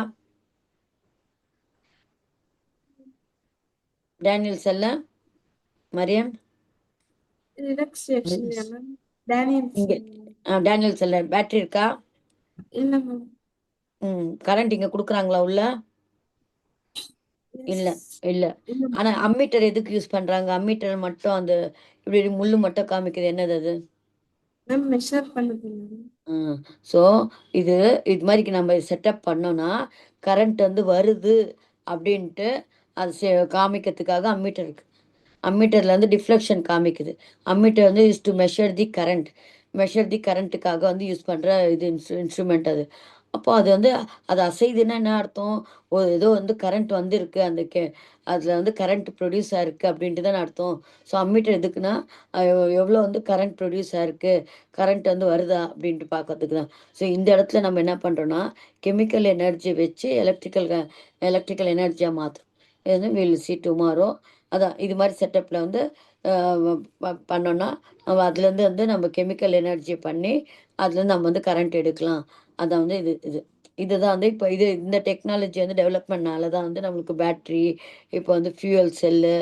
டேனியல் செல்ல மரியன் ரிடக்ஸ் ரியாக்ஷன்லையா மேம்? டேனியல் இங்க டேனியல் செல்ல பேட்டரி இருக்கா? இல்ல மேம். கரண்ட் இங்க கொடுக்குறாங்களா உள்ள? இல்ல இல்ல. இல்ல ஆனா அம்மீட்டர் எதுக்கு யூஸ் பண்றாங்க? அம்மீட்டர் மட்டும் அந்த இப்படி முள்ளு மட்டும் காமிக்குது, என்னது அது? மேம் மெஷர் பண்ணுது மேம். ஸோ இது இது மாதிரி நம்ம செட்டப் பண்ணோம்னா கரண்ட் வந்து வருது அப்படின்ட்டு அது காமிக்கிறதுக்காக அம்மீட்டர் இருக்கு. அம்மீட்டரில் வந்து டிஃப்ளெக்ஷன் காமிக்குது. அம்மீட்டர் வந்து யூஸ் டு மெஷர் தி கரண்ட்டுக்காக வந்து யூஸ் பண்ணுற இது இன்ஸ்ட்ருமெண்ட் அது. அப்போ அது வந்து அது அசைதுன்னா என்ன அர்த்தம்? ஏதோ வந்து கரண்ட் வந்துருக்கு, அந்த அதில் வந்து கரண்ட் ப்ரொடியூஸ் ஆயிருக்கு அப்படின்ட்டு தான் அர்த்தம். ஸோ அம்மீட்டர் எதுக்குன்னா எவ்வளோ வந்து கரண்ட் ப்ரொடியூஸ் ஆயிருக்கு, கரண்ட் வந்து வருதா அப்படின்ட்டு பார்க்கறதுக்கு தான். ஸோ இந்த இடத்துல நம்ம என்ன பண்ணுறோன்னா கெமிக்கல் எனர்ஜி வச்சு எலக்ட்ரிக்கல் எனர்ஜியாக மாற்றும். இது வந்து வில் சி டுமாரோ. அதான் இது மாதிரி செட்டப்பில் வந்து பண்ணோன்னா நம்ம அதுலேருந்து வந்து நம்ம கெமிக்கல் எனர்ஜி பண்ணி அதுலேருந்து நம்ம வந்து கரண்ட் எடுக்கலாம். அதான் வந்து இதுதான் வந்து இப்போ இந்த டெக்னாலஜி வந்து டெவலப்மெண்ட்னால தான் வந்து நம்மளுக்கு பேட்ரி, இப்போ வந்து ஃபியூயல் செல்லு,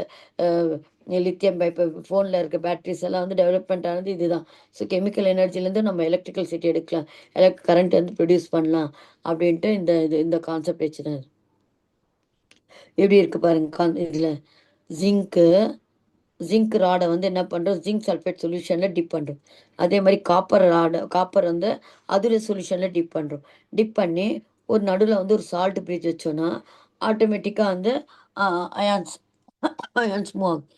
லித்தியம் இப்போ ஃபோனில் இருக்க பேட்ரிஸ் எல்லாம் வந்து டெவலப்மெண்ட் ஆனது இதுதான். ஸோ கெமிக்கல் எனர்ஜிலேருந்து நம்ம எலக்ட்ரிக்கல் சிட்டி எடுக்கலாம், கரண்ட் வந்து ப்ரொடியூஸ் பண்ணலாம் அப்படின்ட்டு இந்த கான்செப்ட் வச்சு தான் எப்படி இருக்கு பாருங்க. இதில் ஜிங்க் ராடை வந்து என்ன பண்ணுறோம், ஜிங்க் சல்ஃபேட் சொல்யூஷனில் டிப் பண்ணுறோம். அதே மாதிரி காப்பர் வந்து அதில் சொல்யூஷனில் டிப் பண்ணுறோம். டிப் பண்ணி ஒரு நடுவில் வந்து ஒரு சால்ட் பிரிட்ஜ் வச்சோன்னா ஆட்டோமேட்டிக்காக வந்து அயான்ஸ் மூவ் ஆகும்.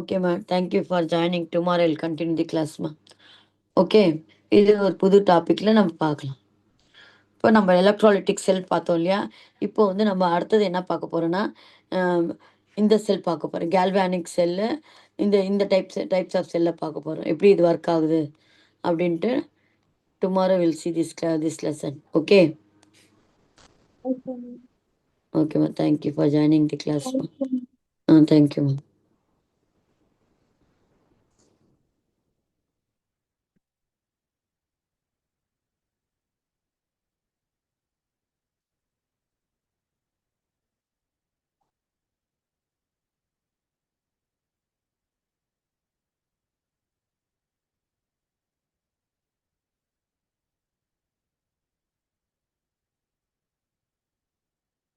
Okay ma'am, thank you for joining. Tomorrow will continue the class ma'am. Okay, இது ஒரு புது டாப்பிக்கில் நம்ம பார்க்கலாம். இப்போ நம்ம எலக்ட்ராலிட்டிக் செல் பார்த்தோம் இல்லையா? இப்போ வந்து நம்ம அடுத்தது என்ன பார்க்க போகிறோன்னா இந்த செல் பார்க்க போகிறோம், கேல்வானிக் செல்லு. இந்த டைப்ஸ் ஆஃப் செல்லை பார்க்க போகிறோம், எப்படி இது ஒர்க் ஆகுது அப்படின்ட்டு. Tomorrow will see this lesson. Okay okay ma'am. Okay ma'am, thank you for joining the class ma'am. Thank you. Thank you ma'am.